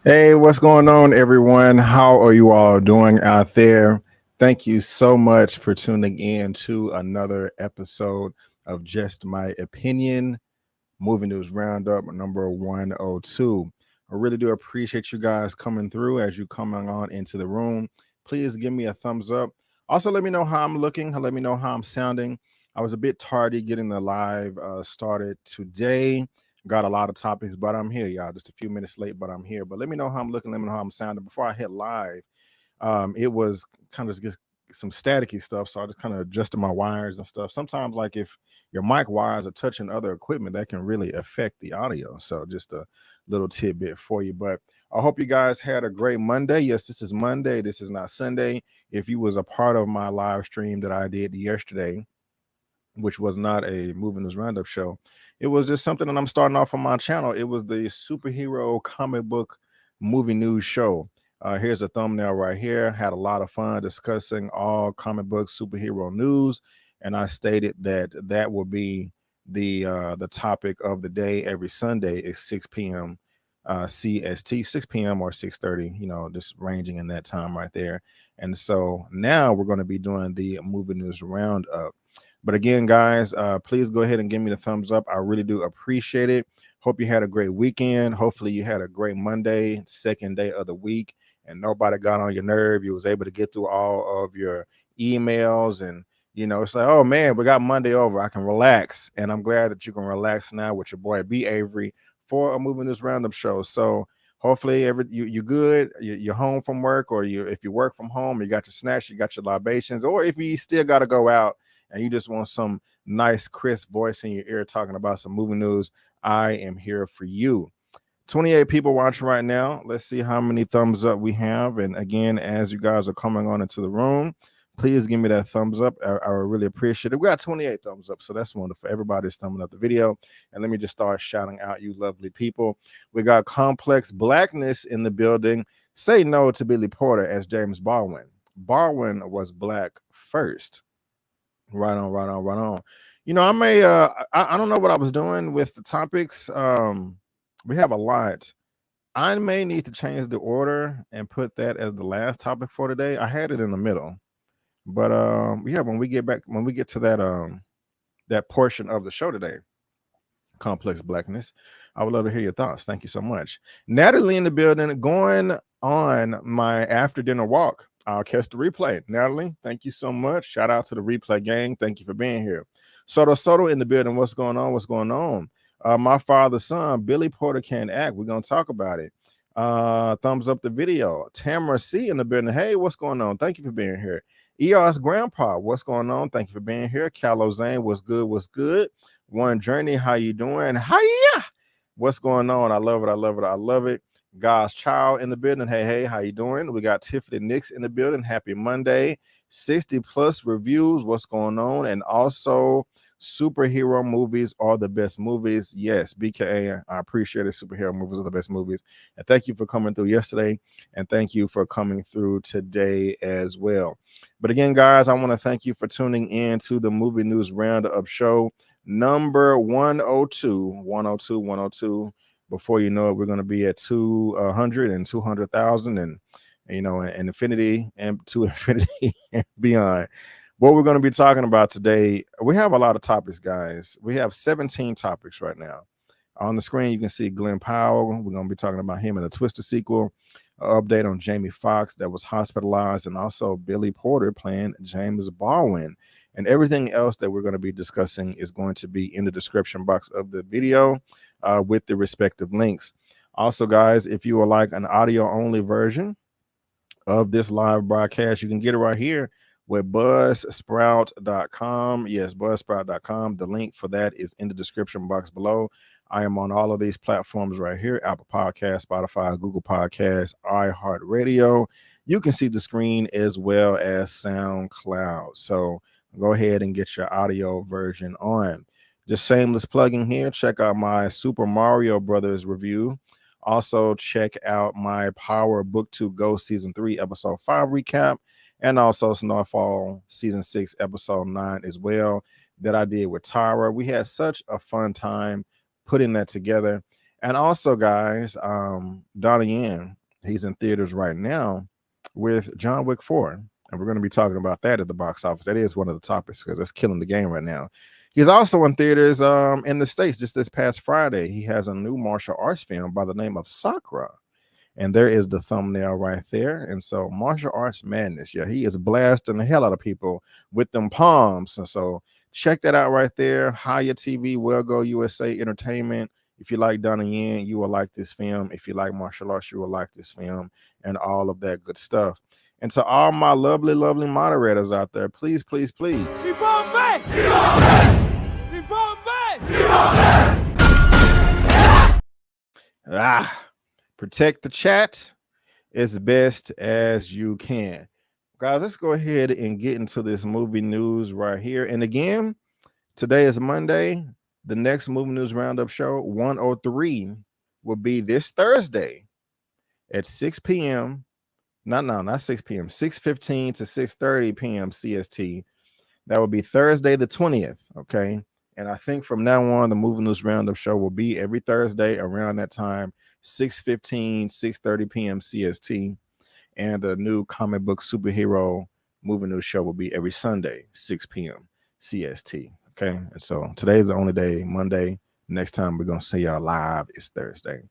Hey, what's going on, everyone? How are you all doing out there? Thank you so much for tuning in to another episode of Just My Opinion, Movie News Roundup number 102. I really do appreciate you guys coming through as you coming on into the room. Please give me a thumbs up. Also, let me know how I'm looking. Let me know how I'm sounding. I was a bit tardy getting the live started today. Got a lot of topics, but I'm here, y'all. Just a few minutes late, but I'm here. But let me know how I'm looking. Let me know how I'm sounding. Before I hit live, it was kind of just some staticky stuff, so I just kind of adjusted my wires and stuff. Sometimes, like if your mic wires are touching other equipment, that can really affect the audio. So just a little tidbit for you. But I hope you guys had a great Monday. Yes, this is Monday. This is not Sunday. If you was a part of my live stream that I did yesterday, which was not a Movie News Roundup show, it was just something that I'm starting off on my channel. It was the superhero comic book movie news show. Here's a thumbnail right here. Had a lot of fun discussing all comic book superhero news, and I stated that that will be the topic of the day every Sunday at 6 p.m. CST, 6 p.m. or 6:30, you know, just ranging in that time right there. And so now we're going to be doing the Movie News Roundup. But again, guys, please go ahead and give me the thumbs up. I really do appreciate it. Hope you had a great weekend. Hopefully you had a great Monday, second day of the week, and nobody got on your nerve. You was able to get through all of your emails, and you know, it's like, oh man, we got Monday over. I can relax, and I'm glad that you can relax now with your boy B Avery for a Movie News Roundup show. So hopefully you're good. You're home from work, or if you work from home, you got your snacks, you got your libations, or if you still got to go out and you just want some nice, crisp voice in your ear talking about some movie news, I am here for you. 28 people watching right now. Let's see how many thumbs up we have. And again, as you guys are coming on into the room, please give me that thumbs up. I really appreciate it. We got 28 thumbs up, so that's wonderful. Everybody's thumbing up the video. And let me just start shouting out you lovely people. We got Complex Blackness in the building. Say no to Billy Porter as James Baldwin. Baldwin was black first. Right on, right on, right on. You know, I may I don't know what I was doing with the topics. We have a lot. I may need to change the order and put that as the last topic for today. I had it in the middle. But yeah, when we get to that that portion of the show today, Complex Blackness, I would love to hear your thoughts. Thank you so much. Natalie in the building, going on my after dinner walk. I'll catch the replay. Natalie, thank you so much. Shout out to the replay gang. Thank you for being here. Soto in the building. What's going on? What's going on? My father's son, Billy Porter can't act. We're gonna talk about it. Thumbs up the video. Tamara C in the building. Hey, what's going on? Thank you for being here. ER's grandpa, what's going on? Thank you for being here. Callow Zane, what's good? What's good? One Journey, how you doing? Hiya! What's going on? I love it. I love it. I love it. God's child in the building. Hey, how you doing? We got Tiffany Nix in the building. Happy Monday. 60 plus reviews. What's going on? And also, superhero movies are the best movies. Yes, BKA, I appreciate it. Superhero movies are the best movies. And thank you for coming through yesterday. And thank you for coming through today as well. But again, guys, I want to thank you for tuning in to the Movie News Roundup show number 102. 102. Before you know it, we're going to be at 200 and 200,000 and, you know, and infinity and to infinity and beyond. What we're going to be talking about today, we have a lot of topics, guys. We have 17 topics right now. On the screen, you can see Glen Powell. We're going to be talking about him in the Twister sequel. An update on Jamie Foxx that was hospitalized, and also Billy Porter playing James Baldwin. And everything else that we're going to be discussing is going to be in the description box of the video with the respective links. Also, guys, if you would like an audio-only version of this live broadcast, you can get it right here with buzzsprout.com. Yes, buzzsprout.com. The link for that is in the description box below. I am on all of these platforms right here: Apple Podcasts, Spotify, Google Podcasts, iHeartRadio. You can see the screen as well as SoundCloud. So go ahead and get your audio version on. Just shameless plugging here. Check out my Super Mario Brothers review. Also, check out my Power Book 2 Go Season 3, Episode 5 recap. And also Snowfall Season 6, Episode 9 as well, that I did with Tyra. We had such a fun time putting that together. And also, guys, Donnie Yen, he's in theaters right now with John Wick 4. And we're going to be talking about that at the box office. That is one of the topics because that's killing the game right now. He's also in theaters in the States just this past Friday. He has a new martial arts film by the name of Sakura. And there is the thumbnail right there. And so martial arts madness. Yeah, he is blasting the hell out of people with them palms. And so check that out right there. Haya TV, Wellgo USA Entertainment. If you like Donnie Yen, you will like this film. If you like martial arts, you will like this film and all of that good stuff. And to all my lovely, lovely moderators out there, please, please, please. Protect the chat as best as you can. Guys, let's go ahead and get into this movie news right here. And again, today is Monday. The next movie news roundup show, 103, will be this Thursday at 6 p.m. Not 6 p.m. 6:15 to 6:30 p.m. CST. That will be Thursday the 20th. Okay. And I think from now on, the movie news roundup show will be every Thursday around that time, 6:15, 6:30 p.m. CST. And the new comic book superhero movie news show will be every Sunday, 6 p.m. CST. Okay. And so today is the only day, Monday. Next time we're going to see y'all live is Thursday.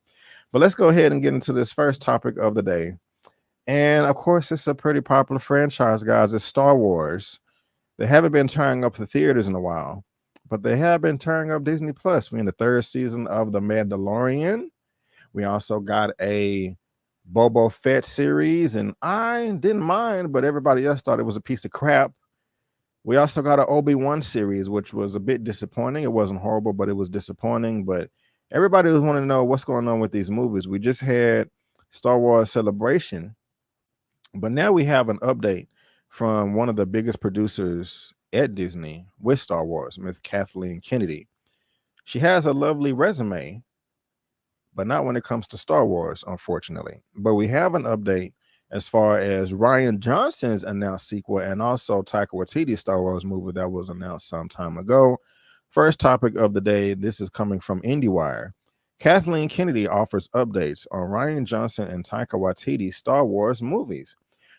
But let's go ahead and get into this first topic of the day. And of course, it's a pretty popular franchise, guys. It's Star Wars. They haven't been turning up the theaters in a while, but they have been turning up Disney Plus. We're in the third season of The Mandalorian. We also got a Boba Fett series, and I didn't mind, but everybody else thought it was a piece of crap. We also got an Obi-Wan series, which was a bit disappointing. It wasn't horrible, but it was disappointing. But everybody was wanting to know what's going on with these movies. We just had Star Wars Celebration, but now we have an update from one of the biggest producers at Disney with Star Wars, Miss Kathleen Kennedy. She has a lovely resume, but not when it comes to Star Wars, unfortunately. But we have an update as far as Rian Johnson's announced sequel and also Taika Waititi's Star Wars movie that was announced some time ago. First topic of the day, this is coming from IndieWire. Kathleen Kennedy offers updates on Rian Johnson and Taika Waititi's Star Wars movies.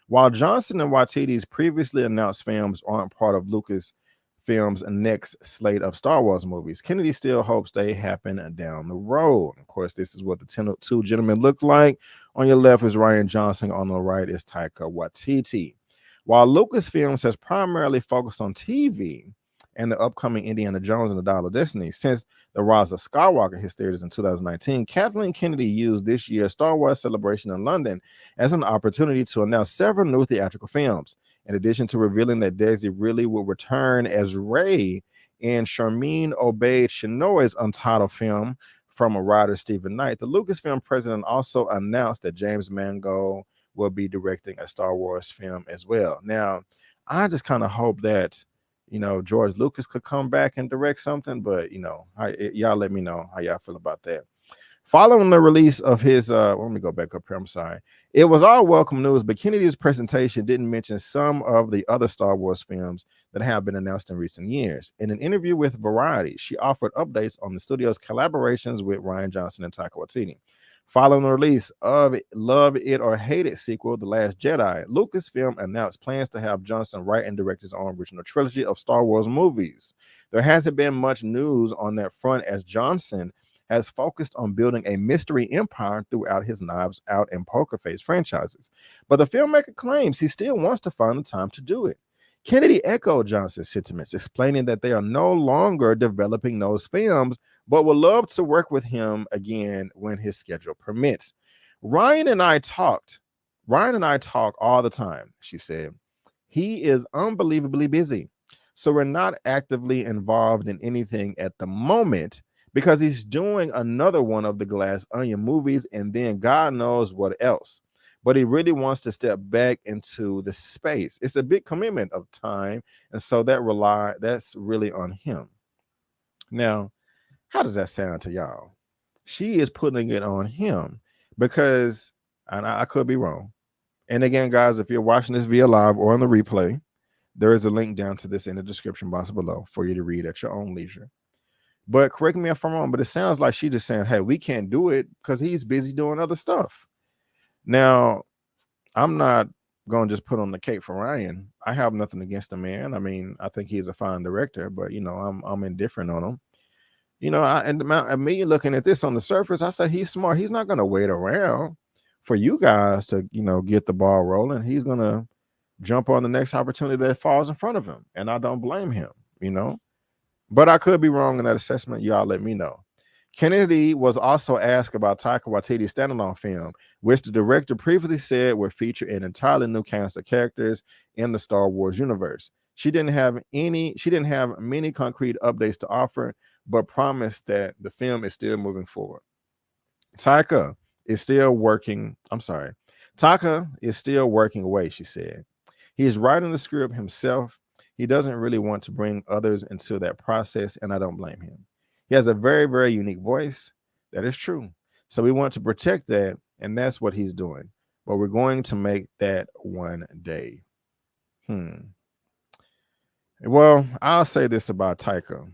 While Johnson and Waititi's previously announced films aren't part of Lucasfilm's next slate of Star Wars movies, Kennedy still hopes they happen down the road. Of course, this is what the two gentlemen look like. On your left is Rian Johnson, on the right is Taika Waititi. While Lucasfilms has primarily focused on TV and the upcoming Indiana Jones and the Dial of Destiny since the Rise of Skywalker hit theaters in 2019, Kathleen Kennedy used this year's Star Wars Celebration in London as an opportunity to announce several new theatrical films. In addition to revealing that Daisy Ridley will return as Rey in Sharmeen Obaid-Chinoy's untitled film from a writer Stephen Knight, the Lucasfilm president also announced that James Mangold will be directing a Star Wars film as well. Now, I just kind of hope that George Lucas could come back and direct something, but y'all let me know how y'all feel about that. Following the release of his, let me go back up here. I'm sorry. It was all welcome news, but Kennedy's presentation didn't mention some of the other Star Wars films that have been announced in recent years. In an interview with Variety, she offered updates on the studio's collaborations with Rian Johnson and Taika Waititi. Following the release of Love It or Hate It sequel, The Last Jedi, Lucasfilm announced plans to have Johnson write and direct his own original trilogy of Star Wars movies. There hasn't been much news on that front, as Johnson has focused on building a mystery empire throughout his Knives Out and Poker Face franchises. But the filmmaker claims he still wants to find the time to do it. Kennedy echoed Johnson's sentiments, explaining that they are no longer developing those films, but would love to work with him again when his schedule permits. Ryan and I talk all the time, she said. He is unbelievably busy, so we're not actively involved in anything at the moment because he's doing another one of the Glass Onion movies and then God knows what else. But he really wants to step back into the space. It's a big commitment of time, and so that's really on him. Now, how does that sound to y'all? She is putting it on him because, and I could be wrong. And again, guys, if you're watching this via live or on the replay, there is a link down to this in the description box below for you to read at your own leisure. But correct me if I'm wrong, but it sounds like she's just saying, hey, we can't do it because he's busy doing other stuff. Now, I'm not going to just put on the cape for Ryan. I have nothing against the man. I mean, I think he's a fine director, but, I'm indifferent on him. And me looking at this on the surface, I say he's smart. He's not going to wait around for you guys to, get the ball rolling. He's going to jump on the next opportunity that falls in front of him. And I don't blame him, But I could be wrong in that assessment. Y'all let me know. Kennedy was also asked about Taika Waititi's standalone film, which the director previously said would feature an entirely new cast of characters in the Star Wars universe. She didn't have many concrete updates to offer, but promised that the film is still moving forward. Taika is still working away, she said. He is writing the script himself. He doesn't really want to bring others into that process, and I don't blame him. He has a very, very unique voice. That is true. So we want to protect that, and that's what he's doing. But we're going to make that one day. Well, I'll say this about Taika.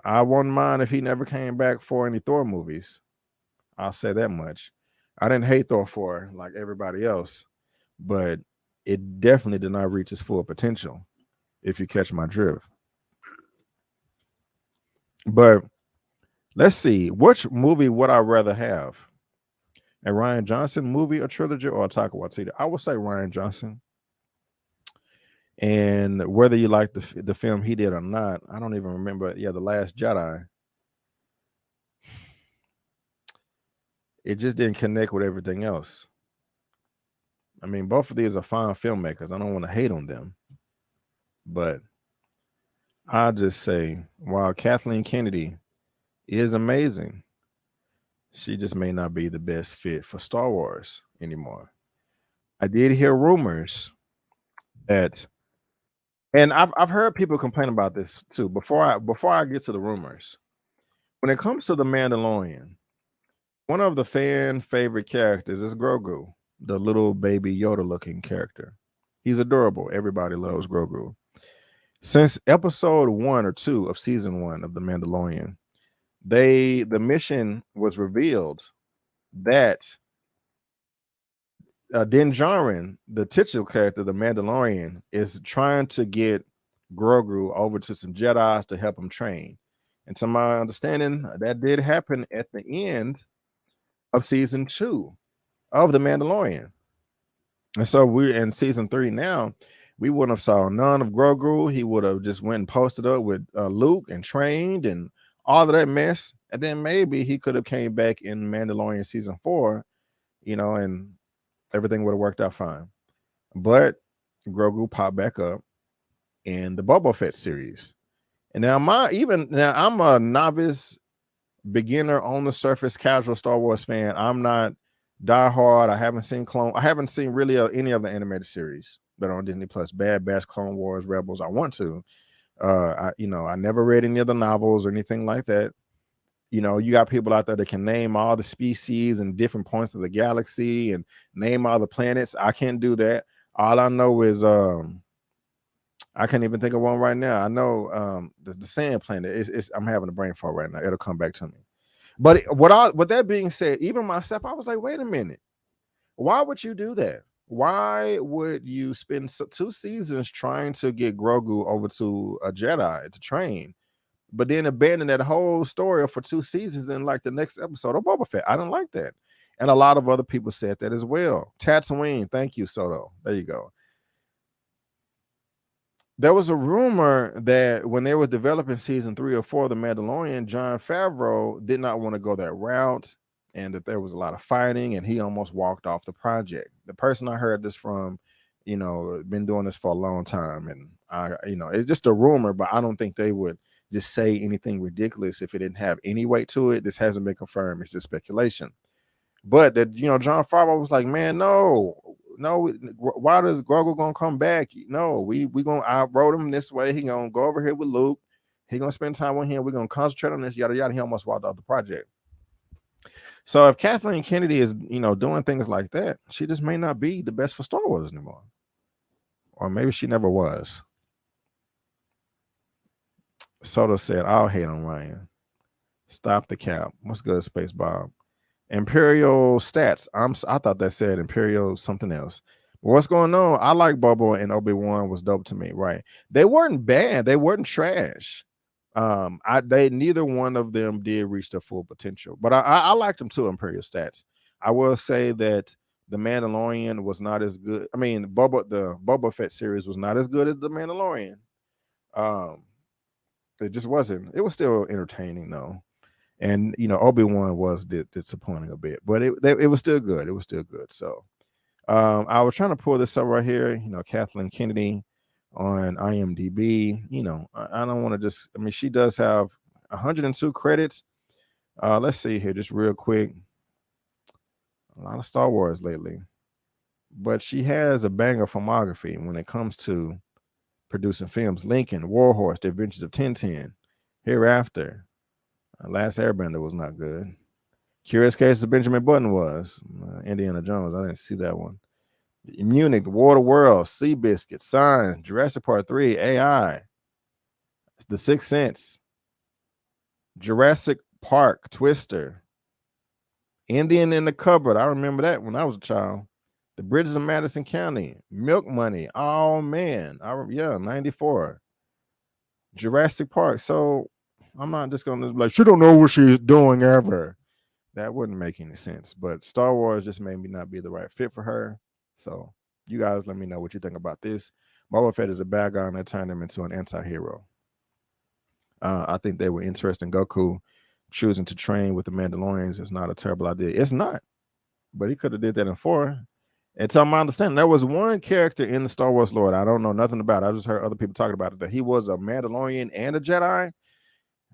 I wouldn't mind if he never came back for any Thor movies. I'll say that much. I didn't hate Thor 4 like everybody else, but it definitely did not reach its full potential, if you catch my drift. But let's see, which movie would I rather have? A Rian Johnson movie, a trilogy, or a Taika Waititi? I would say Rian Johnson. And whether you like the film he did or not, I don't even remember. Yeah, The Last Jedi. It just didn't connect with everything else. I mean, both of these are fine filmmakers. I don't want to hate on them. But I'll just say, while Kathleen Kennedy is amazing. She just may not be the best fit for Star Wars anymore. I did hear rumors that, and I've heard people complain about this too. Before I get to the rumors, when it comes to the Mandalorian, one of the fan favorite characters is Grogu, the little baby Yoda looking character. He's adorable. Everybody loves Grogu. Since episode 1 or 2 of season 1 of The Mandalorian, the mission was revealed that Din Djarin, the titular character, the Mandalorian, is trying to get Grogu over to some Jedis to help him train. And to my understanding, that did happen at the end of season 2 of The Mandalorian. And so we're in season 3 now. We wouldn't have saw none of Grogu. He would have just went and posted up with Luke and trained and all of that mess. And then maybe he could have came back in Mandalorian season 4, and everything would have worked out fine. But Grogu popped back up in the Boba Fett series. And now I'm a novice, beginner, on the surface, casual Star Wars fan. I'm not diehard. I haven't seen really any of the animated series that are on Disney Plus. Bad Batch, Clone Wars, Rebels. I want to. I never read any of the novels or anything like that. You got people out there that can name all the species and different points of the galaxy and name all the planets. I can't do that. All I know is I can't even think of one right now. I know the sand planet. I'm having a brain fart right now. It'll come back to me. But with that being said, even myself, I was like, wait a minute. Why would you do that? Why would you spend 2 seasons trying to get Grogu over to a Jedi to train, but then abandon that whole story for 2 seasons in like the next episode of Boba Fett? I don't like that. And a lot of other people said that as well. Tatooine, thank you, Soto. There you go. There was a rumor that when they were developing season 3 or 4 of The Mandalorian, Jon Favreau did not want to go that route, and that there was a lot of fighting, and he almost walked off the project. The person I heard this from, been doing this for a long time, and it's just a rumor, but I don't think they would just say anything ridiculous if it didn't have any weight to it. This hasn't been confirmed. It's just speculation. But that, Jon Favreau was like, man, no, why does Grogu gonna come back? No, I wrote him this way. He gonna go over here with Luke. He gonna spend time with him. We're gonna concentrate on this, yada yada. He almost walked off the project. So if Kathleen Kennedy is, doing things like that, she just may not be the best for Star Wars anymore. Or maybe she never was. Soto said, I'll hate on Ryan. Stop the cap. What's good, Space Bob? Imperial Stats. I thought that said Imperial something else. But what's going on? I like Boba and Obi-Wan was dope to me, right? They weren't bad. They weren't trash. Neither one of them did reach their full potential, but I liked them too. Imperial Stats. I will say that the Mandalorian was not as good. I mean, the Boba Fett series was not as good as the Mandalorian. It just wasn't. It was still entertaining though. And Obi-Wan was disappointing a bit, but it was still good. It was still good. So I was trying to pull this up right here. Kathleen Kennedy on IMDb. I don't want to just. I mean, she does have 102 credits. Let's see here, just real quick. A lot of Star Wars lately, but she has a banger filmography when it comes to producing films. Lincoln, Warhorse, The Adventures of Tintin, Hereafter. Last Airbender was not good. Curious Case of Benjamin Button was. Indiana Jones, I didn't see that one. Munich, Water World, Seabiscuit, Signs, Jurassic Park 3, AI, The Sixth Sense, Jurassic Park, Twister, Indian in the Cupboard. I remember that when I was a child. The Bridges of Madison County, Milk Money. Oh man, 94. Jurassic Park. So I'm not just gonna be like, she don't know what she's doing ever. That wouldn't make any sense. But Star Wars just made me not be the right fit for her. So you guys let me know what you think about this. Boba Fett is a bad guy and they turned him into an anti-hero. I think they were interested in Goku choosing to train with the Mandalorians. Is not a terrible idea. It's not. But he could have did that in 4. And to my understanding, there was one character in the Star Wars lore I don't know nothing about. I just heard other people talking about it, that he was a Mandalorian and a Jedi.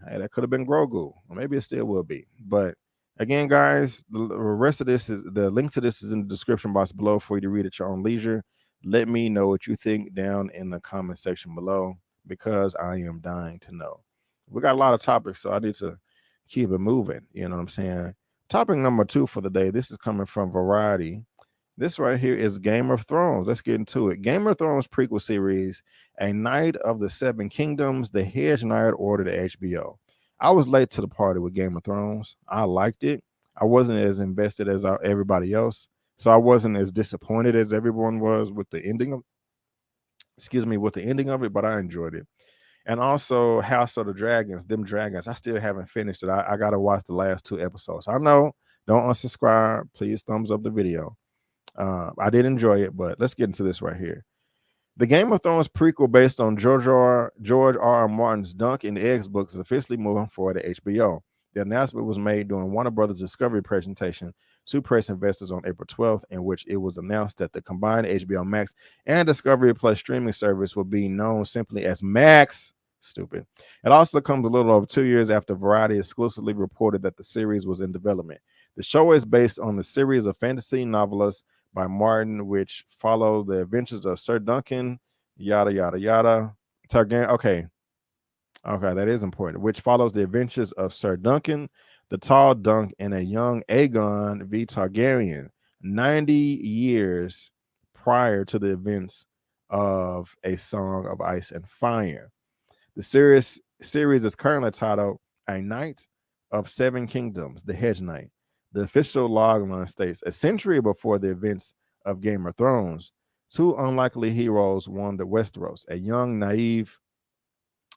Hey, that could have been Grogu, or maybe it still will be. But again, guys, the rest of this is the link to this is in the description box below for you to read at your own leisure. Let me know what you think down in the comment section below because I am dying to know. We got a lot of topics, so I need to keep it moving. You know what I'm saying? Topic number 2 for the day. This is coming from Variety. This right here is Game of Thrones. Let's get into it. Game of Thrones prequel series, A Knight of the Seven Kingdoms, The Hedge Knight ordered at HBO. I was late to the party with Game of Thrones. I liked it. I wasn't as invested as everybody else, so I wasn't as disappointed as everyone was with the ending of, with the ending of it, but I enjoyed it. And also House of the Dragons, them dragons. I still haven't finished it. I gotta watch the last 2 episodes. I know. Don't unsubscribe. Please thumbs up the video. I did enjoy it, but let's get into this right here. The Game of Thrones prequel based on George R. Martin's Dunk and Eggs books is officially moving forward to HBO. The announcement was made during Warner Brothers Discovery presentation to press investors on April 12th, in which it was announced that the combined HBO Max and Discovery Plus streaming service will be known simply as Max. Stupid. It also comes a little over 2 years after Variety exclusively reported that the series was in development. The show is based on the series of fantasy novelists by Martin, which follows the adventures of Sir Duncan, yada yada yada. Targaryen. Okay, that is important. Which follows the adventures of Sir Duncan, the Tall Dunk, and a young Aegon V. Targaryen, 90 years prior to the events of A Song of Ice and Fire. The series is currently titled A Knight of Seven Kingdoms, The Hedge Knight. The official logline states, a century before the events of Game of Thrones, 2 unlikely heroes wandered Westeros. A young, naive,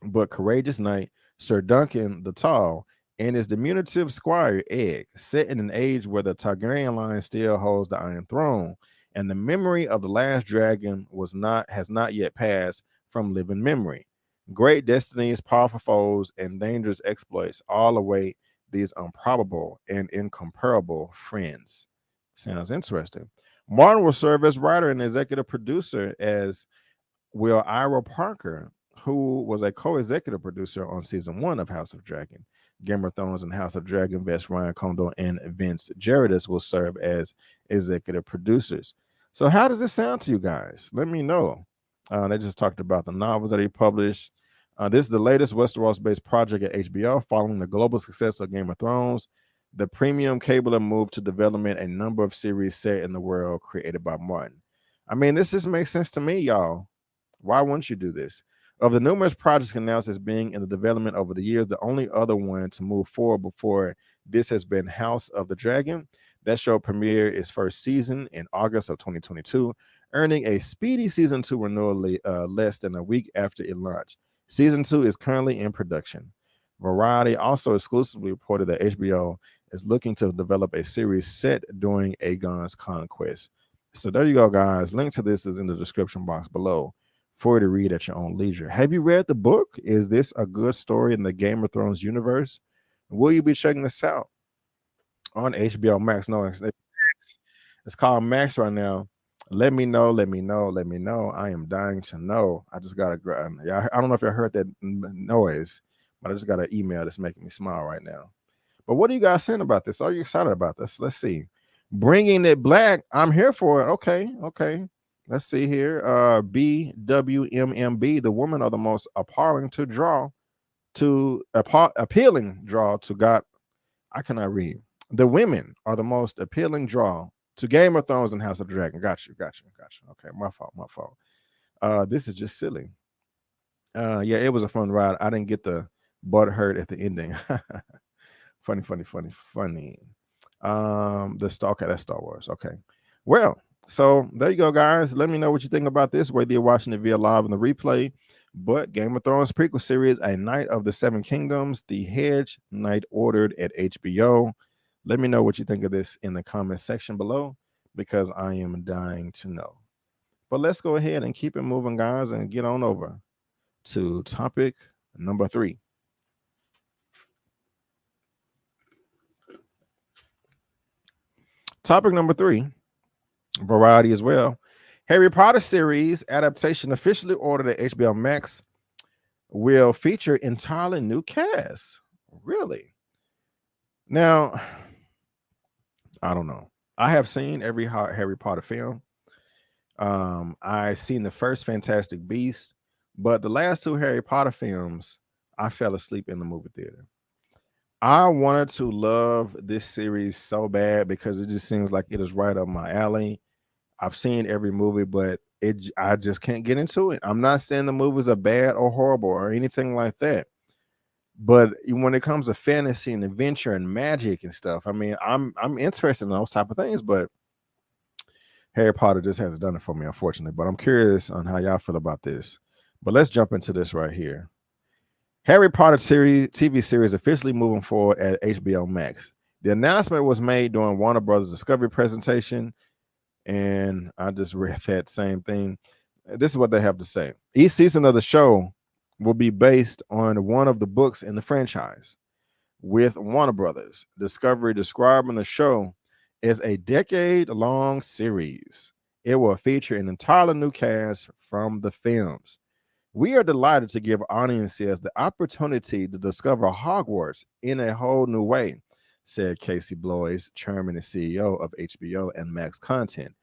but courageous knight, Sir Duncan the Tall, and his diminutive squire, Egg, set in an age where the Targaryen line still holds the Iron Throne, and the memory of the last dragon has not yet passed from living memory. Great destinies, powerful foes, and dangerous exploits all await these improbable and incomparable friends. Sounds interesting. Martin will serve as writer and executive producer, as will Ira Parker, who was a co-executive producer on season 1 of House of Dragon. Game of Thrones and House of Dragon vets Ryan Condor and Vince Gerardis will serve as executive producers. So how does this sound to you guys? Let me know. They just talked about the novels that he published. This is the latest Westeros-based project at HBO following the global success of Game of Thrones. The premium cable moved to development a number of series set in the world created by Martin. I mean, this just makes sense to me, y'all. Why wouldn't you do this? Of the numerous projects announced as being in the development over the years, the only other one to move forward before this has been House of the Dragon. That show premiered its first season in August of 2022, earning a speedy season 2 renewal less than a week after it launched. Season 2 is currently in production. Variety also exclusively reported that HBO is looking to develop a series set during Aegon's conquest. So there you go, guys. Link to this is in the description box below for you to read at your own leisure. Have you read the book? Is this a good story in the Game of Thrones universe? Will you be checking this out on HBO Max? No, it's called Max right now. Let me know. I am dying to know. I just got yeah, I don't know if you heard that noise, but I just got an email that's making me smile right now. But what are you guys saying about this? Are you excited about this? Let's see. Bringing it black. I'm here for it. Okay. Let's see here. BWMMB. The women are the most appealing draw to God. I cannot read. The women are the most appealing draw to Game of Thrones and House of Dragon. Got you. Okay, my fault. This is just silly. Yeah, it was a fun ride. I didn't get the butt hurt at the ending. Funny. That's Star Wars. Okay. Well, so there you go, guys. Let me know what you think about this, whether you're watching it via live in the replay. But Game of Thrones prequel series, A Knight of the Seven Kingdoms, The Hedge Knight ordered at HBO. Let me know what you think of this in the comment section below, because I am dying to know. But let's go ahead and keep it moving, guys, and get on over to topic number 3. Topic number 3, Variety as well. Harry Potter series adaptation officially ordered at HBO Max. will feature entirely new cast. Really? Now, I don't know. I have seen every Harry Potter film. I seen the first Fantastic Beast, but the last two Harry Potter films, I fell asleep in the movie theater. I wanted to love this series so bad because it just seems like it is right up my alley. I've seen every movie, but I just can't get into it. I'm not saying the movies are bad or horrible or anything like that. But when it comes to fantasy and adventure and magic and stuff, I mean, I'm interested in those type of things, but Harry Potter just hasn't done it for me, unfortunately. But I'm curious on how y'all feel about this. But let's jump into this right here. Harry Potter series TV series officially moving forward at HBO Max. The announcement was made during Warner Brothers Discovery presentation, and I just read that same thing. This is what they have to say. Each season of the show will be based on one of the books in the franchise, with Warner Brothers Discovery describing the show as a decade-long series. It will feature an entirely new cast from the films. We are delighted to give audiences the opportunity to discover Hogwarts in a whole new way, said Casey Bloys, chairman and CEO of HBO and Max Content.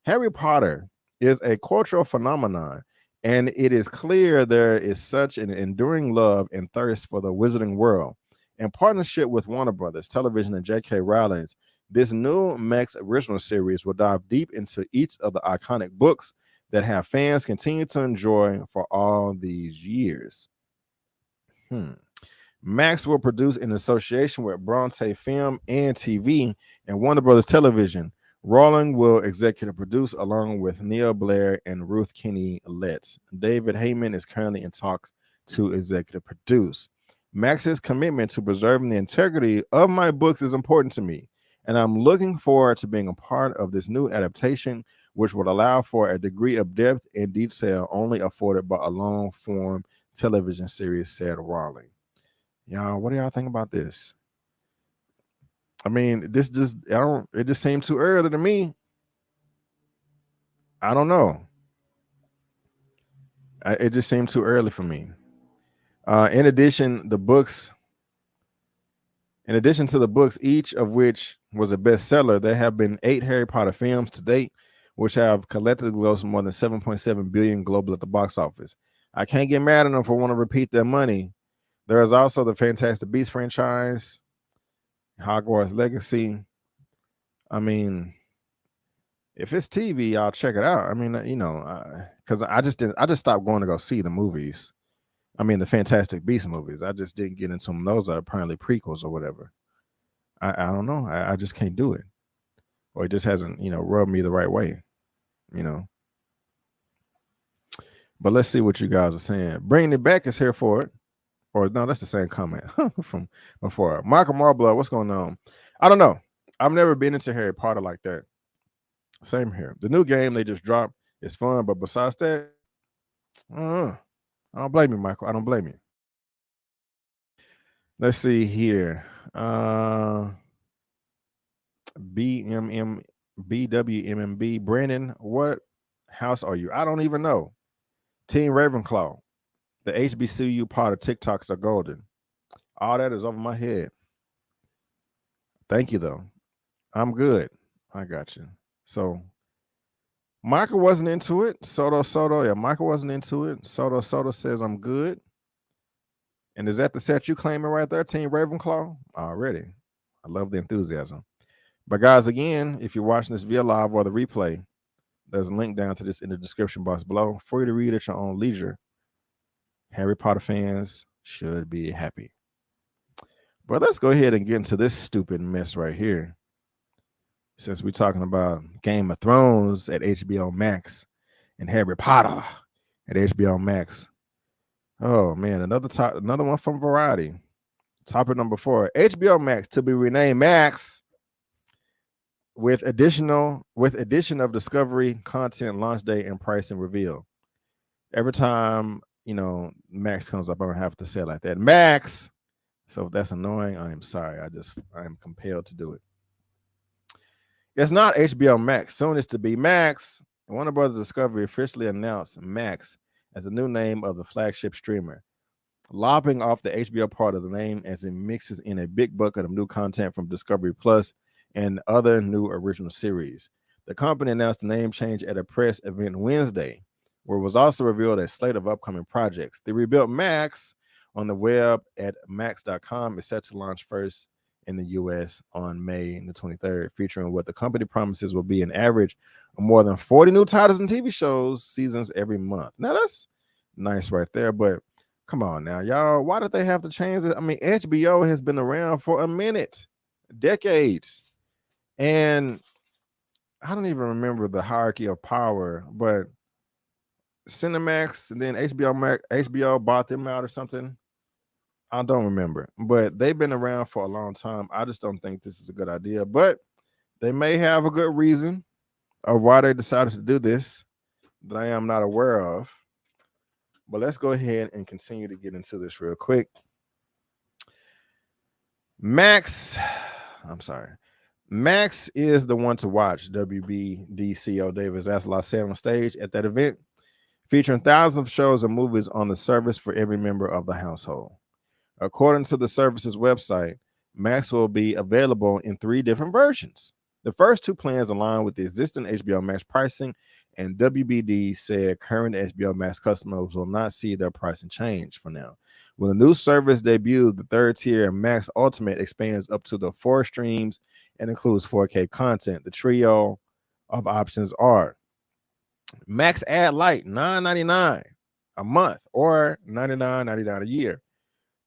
Harry Potter is a cultural phenomenon, and it is clear there is such an enduring love and thirst for the wizarding world. In partnership with Warner Brothers Television and J.K. Rowling's, this new Max original series will dive deep into each of the iconic books that have fans continue to enjoy for all these years. Max will produce in association with Bronte Film and TV and Warner Brothers Television. Rowling will executive produce along with Neil Blair and Ruth Kenny Letts. David Heyman is currently in talks to executive produce. Max's commitment to preserving the integrity of my books is important to me, and I'm looking forward to being a part of this new adaptation, which would allow for a degree of depth and detail only afforded by a long-form television series, said Rowling. Y'all, what do y'all think about this? I mean, it just seemed too early to me. I don't know. It just seemed too early for me. In addition to the books, each of which was a bestseller, there have been 8 Harry Potter films to date, which have collectively grossed more than $7.7 billion global at the box office. I can't get mad at them for wanting to repeat their money. There is also the Fantastic Beasts franchise, Hogwarts Legacy. I mean, if it's TV, I'll check it out. I mean, because I just stopped going to go see the movies. I mean, the Fantastic Beasts movies. I just didn't get into them. Those are apparently prequels or whatever. I don't know. I just can't do it, or it just hasn't rubbed me the right way. But let's see what you guys are saying. Bringing it back is here for it. Or no, that's the same comment from before. Michael Marblood, what's going on? I don't know. I've never been into Harry Potter like that. Same here. The new game they just dropped is fun, but besides that, I don't blame you, Michael. I don't blame you. Let's see here. BWMMB. Brandon, what house are you? I don't even know. Team Ravenclaw. The HBCU part of TikToks are golden. All that is over my head. Thank you, though. I'm good. I got you. So, Michael wasn't into it. Soto. Yeah, Michael wasn't into it. Soto says I'm good. And is that the set you claiming right there, Team Ravenclaw? Already. I love the enthusiasm. But guys, again, if you're watching this via live or the replay, there's a link down to this in the description box below for you to read at your own leisure. Harry Potter fans should be happy. But let's go ahead and get into this stupid mess right here. Since we're talking about Game of Thrones at HBO Max and Harry Potter at HBO Max. Oh man, another one from Variety. Topic number 4: HBO Max to be renamed Max with addition of Discovery content launch date and pricing reveal. Every time Max comes up, I don't have to say it like that. Max. So if that's annoying, I am sorry. I am compelled to do it. It's not HBO Max. Soon it's to be Max. Warner Brothers Discovery officially announced Max as the new name of the flagship streamer. lopping off the HBO part of the name as it mixes in a big bucket of new content from Discovery Plus and other new original series. The company announced the name change at a press event Wednesday, where it was also revealed a slate of upcoming projects. The rebuilt Max on the web at max.com is set to launch first in the US on May the 23rd, featuring what the company promises will be an average of more than 40 new titles and TV shows seasons every month. Now that's nice right there, but come on now, y'all. Why did they have to change it? I mean, HBO has been around for a minute, decades. And I don't even remember the hierarchy of power, but Cinemax and then HBO bought them out or something. I don't remember, but they've been around for a long time. I just don't think this is a good idea, but they may have a good reason of why they decided to do this that I am not aware of. But let's go ahead and continue to get into this real quick. Max is the one to watch, WBDCO Davis Asselah said on stage at that event, featuring thousands of shows and movies on the service for every member of the household. According to the service's website, Max will be available in 3 different versions. The first 2 plans align with the existing HBO Max pricing, and WBD said current HBO Max customers will not see their pricing change for now. When the new service debuts, the 3rd tier Max Ultimate expands up to the 4 streams and includes 4K content. The trio of options are Max Ad Lite, $9.99 a month or $99.99 a year.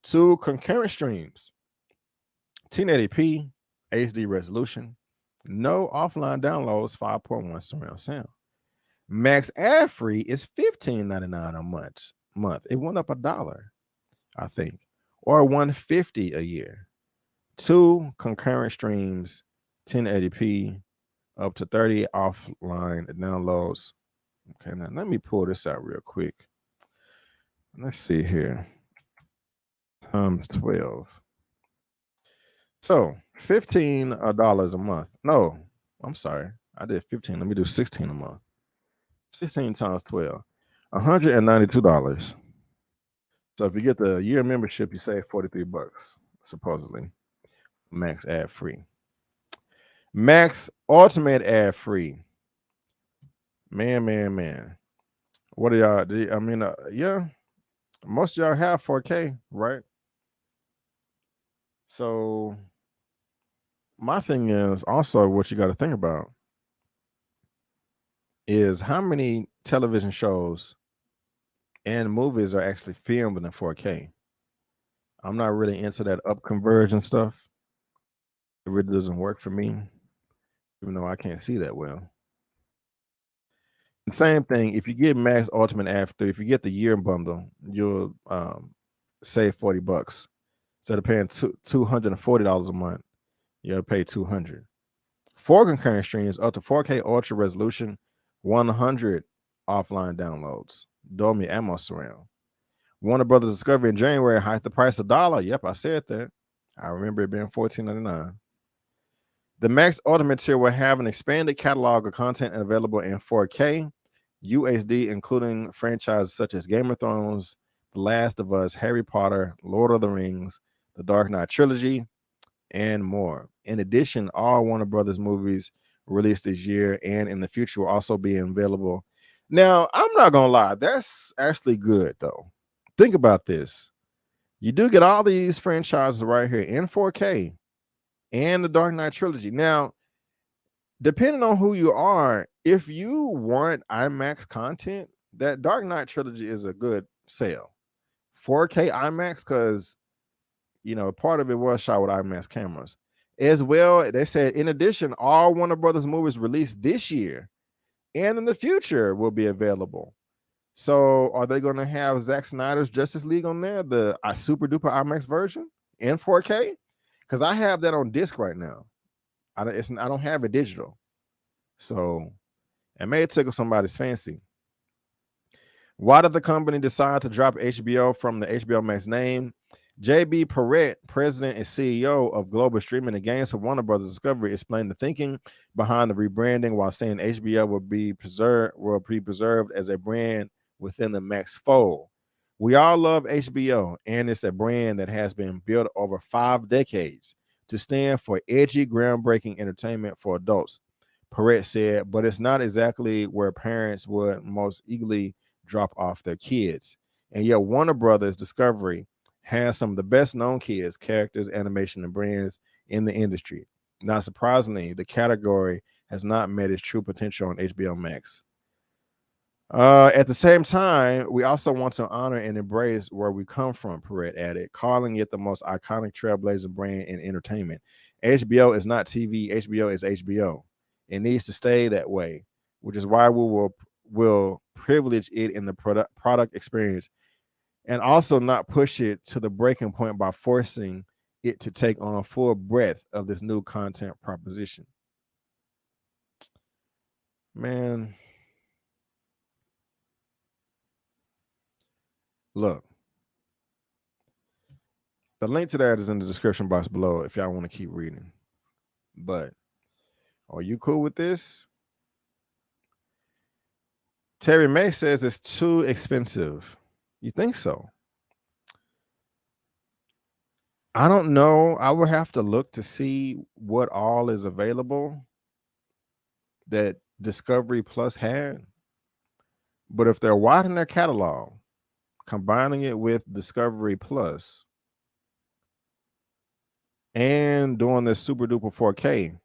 2 concurrent streams, 1080p, HD resolution, no offline downloads, 5.1 surround sound. Max ad free is $15.99 a month. It went up $1, I think, or $150 a year. 2 concurrent streams, 1080p, up to 30 offline downloads. Okay, now let me pull this out real quick. Let's see here. Times 12. So $15 a month. No, I'm sorry. I did 15. Let me do 16 a month. 16 times 12. $192. So if you get the year membership, you save $43, supposedly. Max ad free. Max Ultimate ad free. Man. What are y'all? Yeah. Most of y'all have 4K, right? So my thing is also what you got to think about is how many television shows and movies are actually filmed in 4K. I'm not really into that up conversion stuff. It really doesn't work for me, even though I can't see that well. And same thing, if you get Max Ultimate after, if you get the year bundle, you'll save $40. Instead of paying $240 a month, you'll pay $200. 4 concurrent streams up to 4K ultra resolution, 100 offline downloads, Dolby Atmos surround. Warner Brothers Discovery in January hiked the price $1. Yep, I said that. I remember it being $14.99. The Max Ultimate tier will have an expanded catalog of content available in 4K, UHD, including franchises such as Game of Thrones, The Last of Us, Harry Potter, Lord of the Rings, The Dark Knight Trilogy, and more. In addition, all Warner Brothers movies released this year and in the future will also be available. Now, I'm not gonna lie, that's actually good though. Think about this. You do get all these franchises right here in 4K and the Dark Knight Trilogy. Now, depending on who you are, if you want IMAX content, that Dark Knight Trilogy is a good sale. 4K IMAX, because part of it was shot with IMAX cameras. As well, they said, in addition, all Warner Brothers movies released this year and in the future will be available. So are they going to have Zack Snyder's Justice League on there, the super duper IMAX version in 4K? Because I have that on disc right now. I don't have it digital. So it may tickle somebody's fancy. Why did the company decide to drop HBO from the HBO Max name? JB Perrette, president and CEO of global streaming and games for Warner Brothers Discovery, explained the thinking behind the rebranding while saying HBO will be preserved as a brand within the Max fold. We all love HBO, and it's a brand that has been built over 5 decades to stand for edgy, groundbreaking entertainment for adults, Perret said, but it's not exactly where parents would most eagerly drop off their kids. And yet Warner Brothers Discovery has some of the best known kids, characters, animation, and brands in the industry. Not surprisingly, the category has not met its true potential on HBO Max. At the same time, we also want to honor and embrace where we come from, Perret added, calling it the most iconic trailblazer brand in entertainment. HBO is not TV, HBO is HBO. It needs to stay that way, which is why we will privilege it in the product experience and also not push it to the breaking point by forcing it to take on full breadth of this new content proposition. Man, look, the link to that is in the description box below if y'all want to keep reading. But are you cool with this? Terry May says it's too expensive. You think so? I don't know. I would have to look to see what all is available that Discovery Plus had. But if they're widening their catalog, combining it with Discovery Plus, and doing this super duper 4K,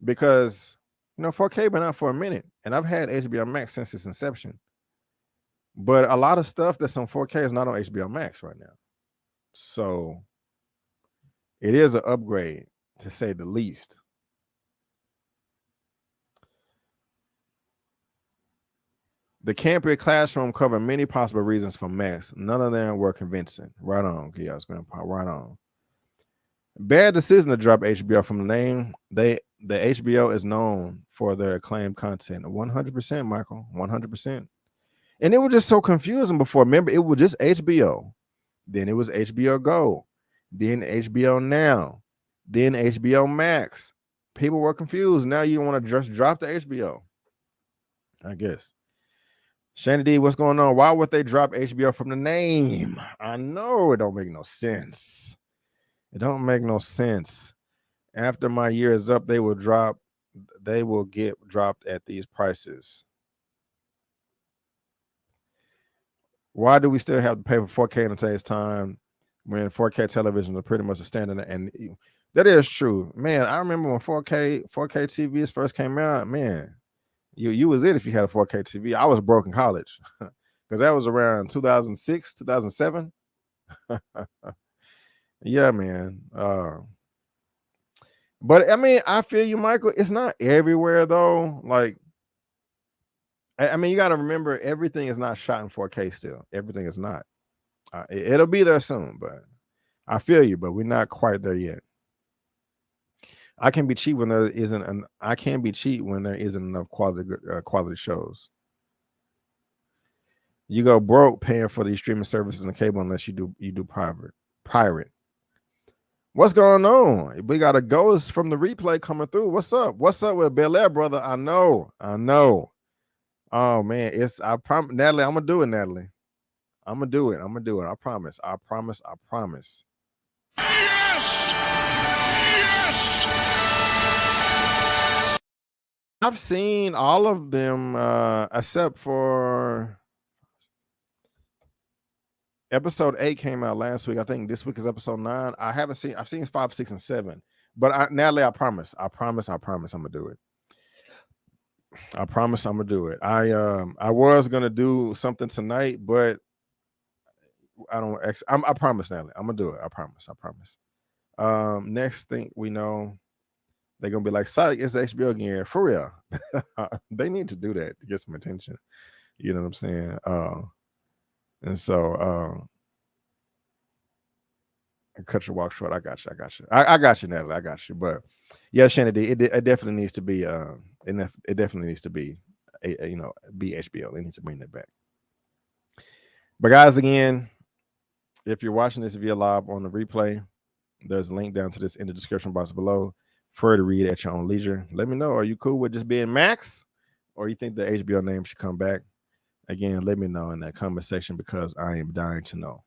because 4K been out for a minute, and I've had HBO Max since its inception. But a lot of stuff that's on 4K is not on HBO Max right now. So it is an upgrade, to say the least. The Campbell Classroom covered many possible reasons for Max. None of them were convincing. Right on, Chaos Grandpa. Right on. Bad decision to drop HBO from the name. The HBO is known for their acclaimed content. 100%, Michael. 100%. And it was just so confusing before. Remember, it was just HBO. Then it was HBO Go. Then HBO Now. Then HBO Max. People were confused. Now you want to just drop the HBO, I guess. Shandy D, what's going on? Why would they drop HBO from the name? I know it don't make no sense. It don't make no sense. After my year is up, they will get dropped at these prices. Why do we still have to pay for 4K in today's time when 4K television is pretty much a standard? And that is true. Man, I remember when 4K TVs first came out, man. You was it if you had a 4K TV. I was broke in college because that was around 2006, 2007. Yeah, man. But I mean, I feel you, Michael. It's not everywhere though. Like, I mean, you got to remember, everything is not shot in 4K still. Everything is not. It'll be there soon, but I feel you. But we're not quite there yet. I can be cheap when there isn't I can be cheap when there isn't enough quality shows. You go broke paying for these streaming services and cable unless you do pirate. What's going on? We got a ghost from the replay coming through. What's up? What's up with Bel Air, brother? I know. Oh man, I promise, Natalie. I'm gonna do it, Natalie. I'm gonna do it. I promise. Yes. I've seen all of them except for episode 8 came out last week. I think this week is episode 9. I've seen 5, 6, and 7. But Natalie, I promise I'm gonna do it. I promise I'm gonna do it. I was gonna do something tonight, but I promise, Natalie, I'm gonna do it. I promise. Next thing we know, they're gonna be like, "Psych, it's HBO again." For real. They need to do that to get some attention. You know what I'm saying? And so cut your walk short. I got you. I got you, Natalie. I got you. But yeah, Shannon D, it definitely needs to be it definitely needs to be be HBO. They need to bring that back. But guys, again, if you're watching this via live on the replay, there's a link down to this in the description box below for you to read at your own leisure. Let me know, are you cool with just being Max, or you think the HBO name should come back? Again, let me know in that comment section because I am dying to know.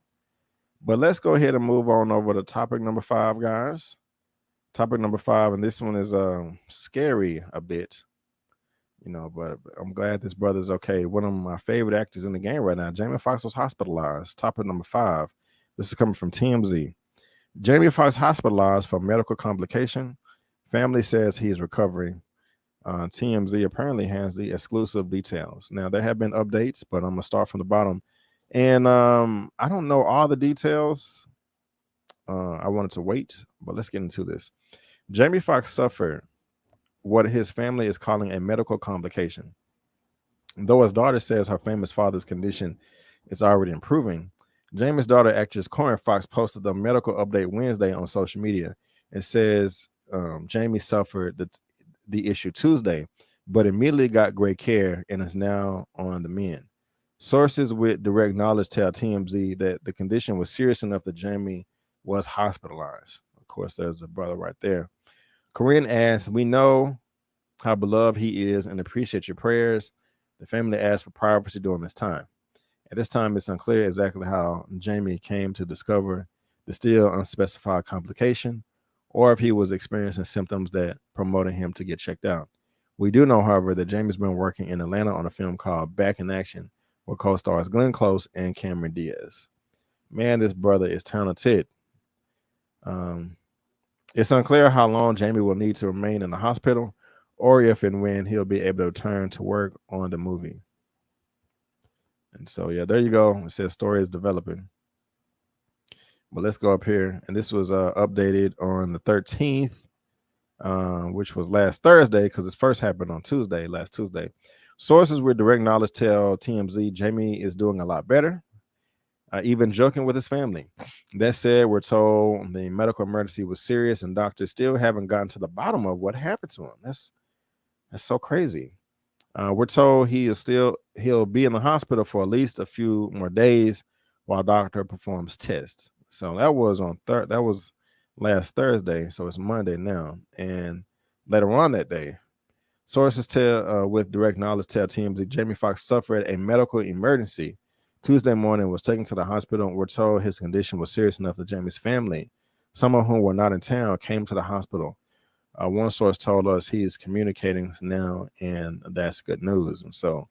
But let's go ahead and move on over to topic number 5, guys. Topic number 5, and this one is scary a bit, but I'm glad this brother's okay. One of my favorite actors in the game right now, Jamie Foxx, was hospitalized. Topic number 5. This is coming from TMZ. Jamie Foxx hospitalized for medical complication. Family says he is recovering. TMZ apparently has the exclusive details. Now, there have been updates, but I'm going to start from the bottom. And I don't know all the details. I wanted to wait, but let's get into this. Jamie Foxx suffered what his family is calling a medical complication. Though his daughter says her famous father's condition is already improving, Jamie's daughter, actress Currin Foxx, posted the medical update Wednesday on social media and says Jamie suffered the issue Tuesday, but immediately got great care and is now on the mend. Sources with direct knowledge tell TMZ that the condition was serious enough that Jamie was hospitalized. Of course, there's a brother right there. Corinne asks, "We know how beloved he is and appreciate your prayers. The family asked for privacy during this time. At this time, it's unclear exactly how Jamie came to discover the still unspecified complication or if he was experiencing symptoms that promoted him to get checked out. We do know, however, that Jamie's been working in Atlanta on a film called Back in Action with co-stars Glenn Close and Cameron Diaz. Man, this brother is talented. It's unclear how long Jamie will need to remain in the hospital or if and when he'll be able to return to work on the movie." And so, yeah, there you go. It says story is developing. But let's go up here. And this was updated on the 13th, which was last Thursday because it first happened on last Tuesday. Sources with direct knowledge tell TMZ Jamie is doing a lot better, even joking with his family. That said, we're told the medical emergency was serious and doctors still haven't gotten to the bottom of what happened to him. That's so crazy. We're told he'll be in the hospital for at least a few more days while doctor performs tests. So that was that was last Thursday. So it's Monday now, and later on that day, sources with direct knowledge tell TMZ Jamie Foxx suffered a medical emergency Tuesday morning, was taken to the hospital, and we're told his condition was serious enough that Jamie's family, some of whom were not in town, came to the hospital. One source told us he's communicating now, and that's good news. And so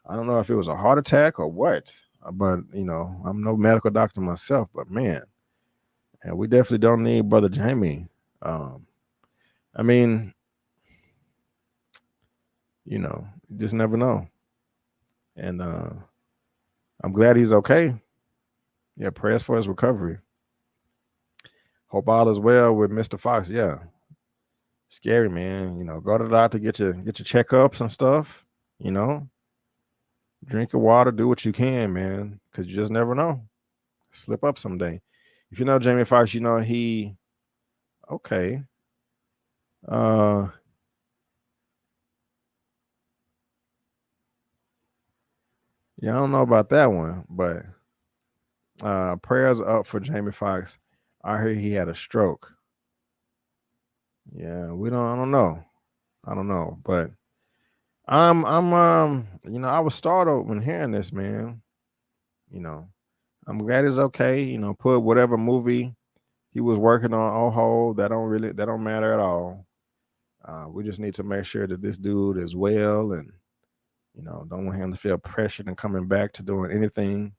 I don't know if it was a heart attack or what, but, I'm no medical doctor myself, but man, and we definitely don't need Brother Jamie. I mean, you just never know. And I'm glad he's okay. Yeah, prayers for his recovery. Hope all is well with Mr. Foxx. Yeah. Scary, man. Go to the doctor, get your checkups and stuff. Drink your water, do what you can, man, because you just never know. Slip up someday. If you know Jamie Foxx, he okay. Yeah, I don't know about that one, but prayers up for Jamie Foxx. I heard he had a stroke. Yeah, I don't know, but I'm I was startled when hearing this, man. I'm glad it's okay. Put whatever movie he was working on hold. That don't matter at all. We just need to make sure that this dude is well, and don't want him to feel pressured and coming back to doing anything.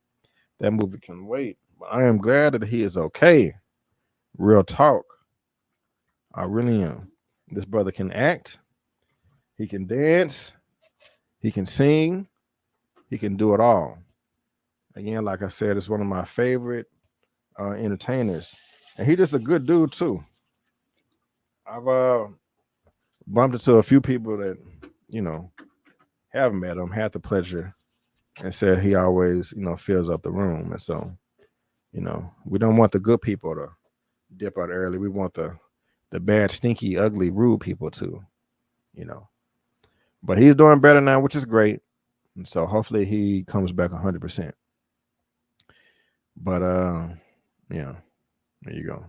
That movie can wait. But I am glad that he is okay. Real talk. I really am. This brother can act. He can dance. He can sing. He can do it all. Again, like I said, it's one of my favorite entertainers. And he just a good dude, too. I've bumped into a few people that, have met him, had the pleasure, and said he always, fills up the room. And so, we don't want the good people to dip out early. We want the bad, stinky, ugly, rude people to, But he's doing better now, which is great. And so hopefully he comes back 100%. But yeah, there you go.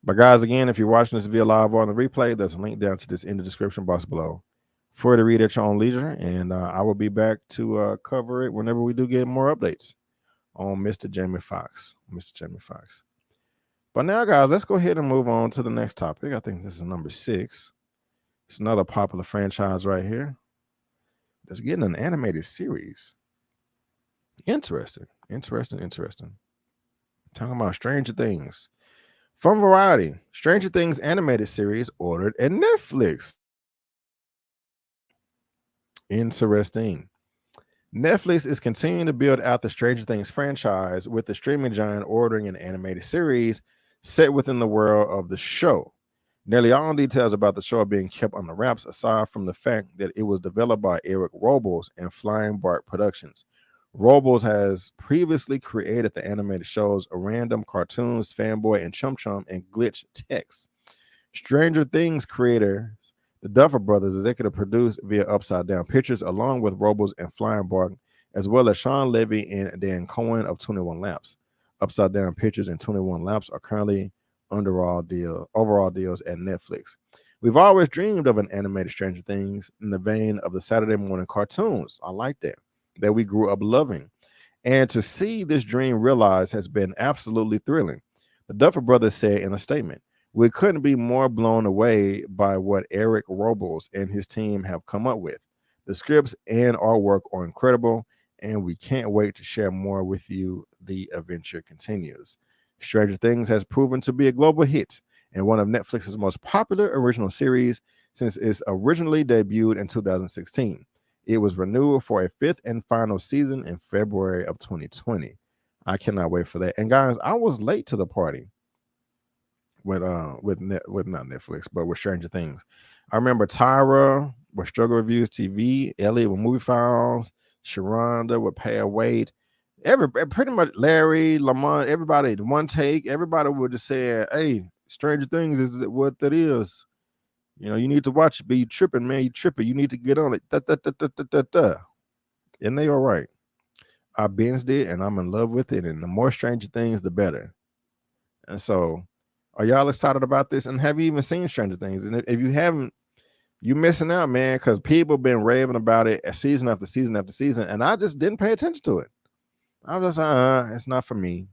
But guys, again, if you're watching this via live or on the replay, there's a link down to this in the description box below for to read at your own leisure, and I will be back to cover it whenever we do get more updates on Mr. Jamie Foxx. But now, guys, let's go ahead and move on to the next topic. I think this is number 6. It's another popular franchise right here that's getting an animated series. Interesting. Talking about Stranger Things. From Variety, Stranger Things animated series ordered at Netflix. Interesting. Netflix is continuing to build out the Stranger Things franchise, with the streaming giant ordering an animated series set within the world of the show. Nearly all details about the show are being kept on the wraps, aside from the fact that it was developed by Eric Robles and Flying Bark Productions. Robles has previously created the animated shows Random Cartoons, Fanboy and Chum Chum, and Glitch Text. Stranger Things creator, the Duffer Brothers, executive produced via Upside Down Pictures, along with Robles and Flying Bark, as well as Sean Levy and Dan Cohen of 21 Laps. Upside Down Pictures and 21 Laps are currently overall deals at Netflix. We've always dreamed of an animated Stranger Things in the vein of the Saturday morning cartoons. I like that we grew up loving. And to see this dream realized has been absolutely thrilling. The Duffer Brothers said in a statement, "We couldn't be more blown away by what Eric Robles and his team have come up with. The scripts and artwork are incredible, and we can't wait to share more with you. The adventure continues." Stranger Things has proven to be a global hit and one of Netflix's most popular original series since its originally debuted in 2016. It was renewed for a 5th and final season in February of 2020. I cannot wait for that. And guys, I was late to the party with not Netflix, but with Stranger Things. I remember Tyra with Struggle Reviewz TV, Elliot with Movie Files, Sharronda with Pay Weight. Pretty much Larry, Lamont, everybody, one take, everybody would just say, "Hey, Stranger Things is what that is. You know, you need to watch it. Be you tripping, man. You tripping. You need to get on it." And they are right. I binged it and I'm in love with it. And the more Stranger Things, the better. And so, are y'all excited about this? And have you even seen Stranger Things? And if you haven't, you're missing out, man, because people been raving about it season after season after season. And I just didn't pay attention to it. I was just, it's not for me,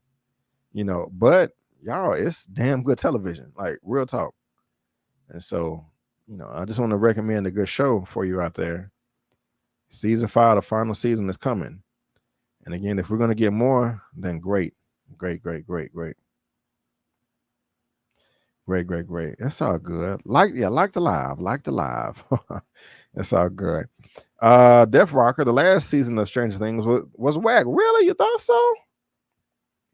you know. But y'all, it's damn good television, like real talk. And so, you know, I just want to recommend a good show for you out there. Season 5, the final season is coming. And again, if we're going to get more, then great. Great. That's all good. Like the live. That's all good. Death Rocker, the last season of Stranger Things was whack. Really? You thought so?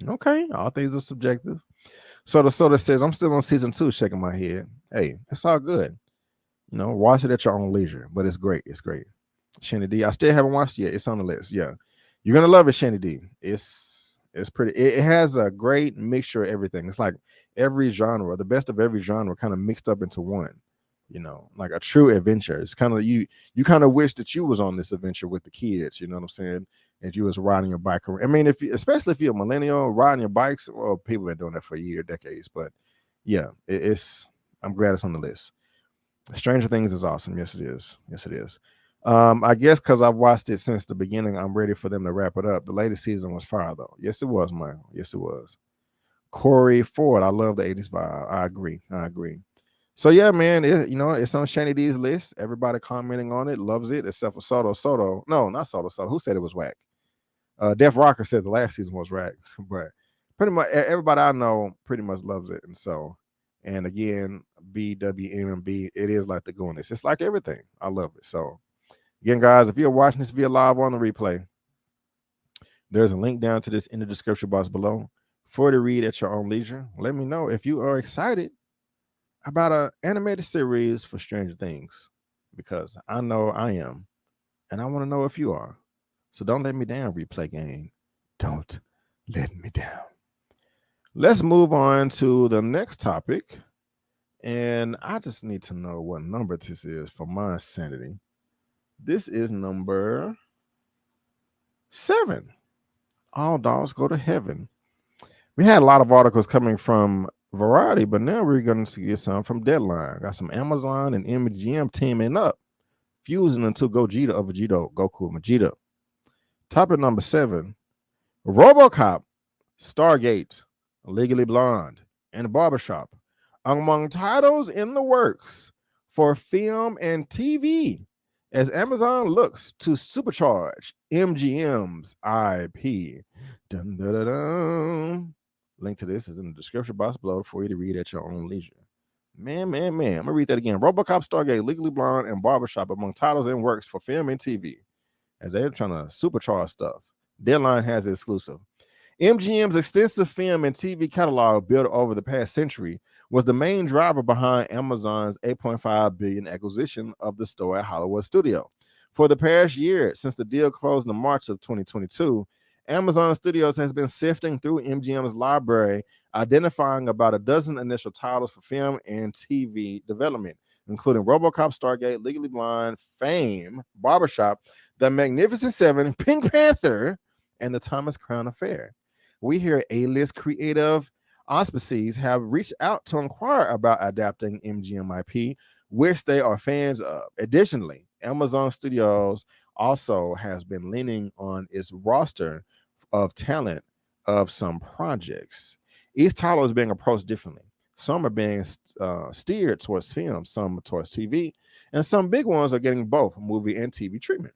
Okay, all things are subjective. So the says, I'm still on season 2, shaking my head. Hey, it's all good. You know, watch it at your own leisure, but it's great. Shanny D, I still haven't watched it yet. It's on the list. Yeah, you're gonna love it, Shanny D. It's pretty. It has a great mixture of everything. It's like every genre, the best of every genre, kind of mixed up into one. You know, like a true adventure. It's kind of you kind of wish that you was on this adventure with the kids. You know what I'm saying? And you was riding your bike around. I mean, especially if you're a millennial riding your bikes, well, people have been doing that for decades. But yeah, I'm glad it's on the list. Stranger Things is awesome. Yes, it is. I guess because I've watched it since the beginning, I'm ready for them to wrap it up. The latest season was fire, though. Yes, it was, Michael. Yes, it was. Corey Ford, I love the 80s vibe. I agree. So yeah, man, it's on Shanny D's list. Everybody commenting on it, loves it, except for Soto. No, not Soto. Who said it was whack? Def Rocker said the last season was whack, but pretty much everybody I know pretty much loves it. And so, and again, BWMB, it is like the goodness. It's like everything. I love it. So again, guys, if you're watching this via live on the replay, there's a link down to this in the description box below for to read at your own leisure. Let me know if you are excited about an animated series for Stranger Things, because I know I am, and I want to know if you are. So don't let me down, replay gang. Don't let me down. Let's move on to the next topic, and I just need to know what number this is for my sanity. This is number 7. All dogs go to heaven. We had a lot of articles coming from Variety, but now we're going to get some from Deadline. Got some Amazon and MGM teaming up. fusing into Gogeta of Vegito, Goku, Vegeta. Topic number 7, Robocop, Stargate, Legally Blonde, and Barbershop, among titles in the works for film and TV, as Amazon looks to supercharge MGM's IP. Dun, dun, dun, dun. Link to this is in the description box below for you to read at your own leisure. Man. I'm gonna read that again. Robocop, Stargate, Legally Blonde, and Barbershop among titles in works for film and TV, as they're trying to supercharge stuff. Deadline has it exclusive. MGM's extensive film and TV catalog built over the past century was the main driver behind Amazon's $8.5 billion acquisition of the store at Hollywood Studio. For the past year, since the deal closed in March of 2022, Amazon Studios has been sifting through MGM's library, identifying about a dozen initial titles for film and TV development, including Robocop, Stargate, Legally Blonde, Fame, Barbershop, The Magnificent Seven, Pink Panther, and The Thomas Crown Affair. We hear A-list creative auspices have reached out to inquire about adapting MGM IP, which they are fans of. Additionally, Amazon Studios also has been leaning on its roster of talent of some projects. Each title is being approached differently. Some are being steered towards film, some towards TV, and some big ones are getting both movie and TV treatment.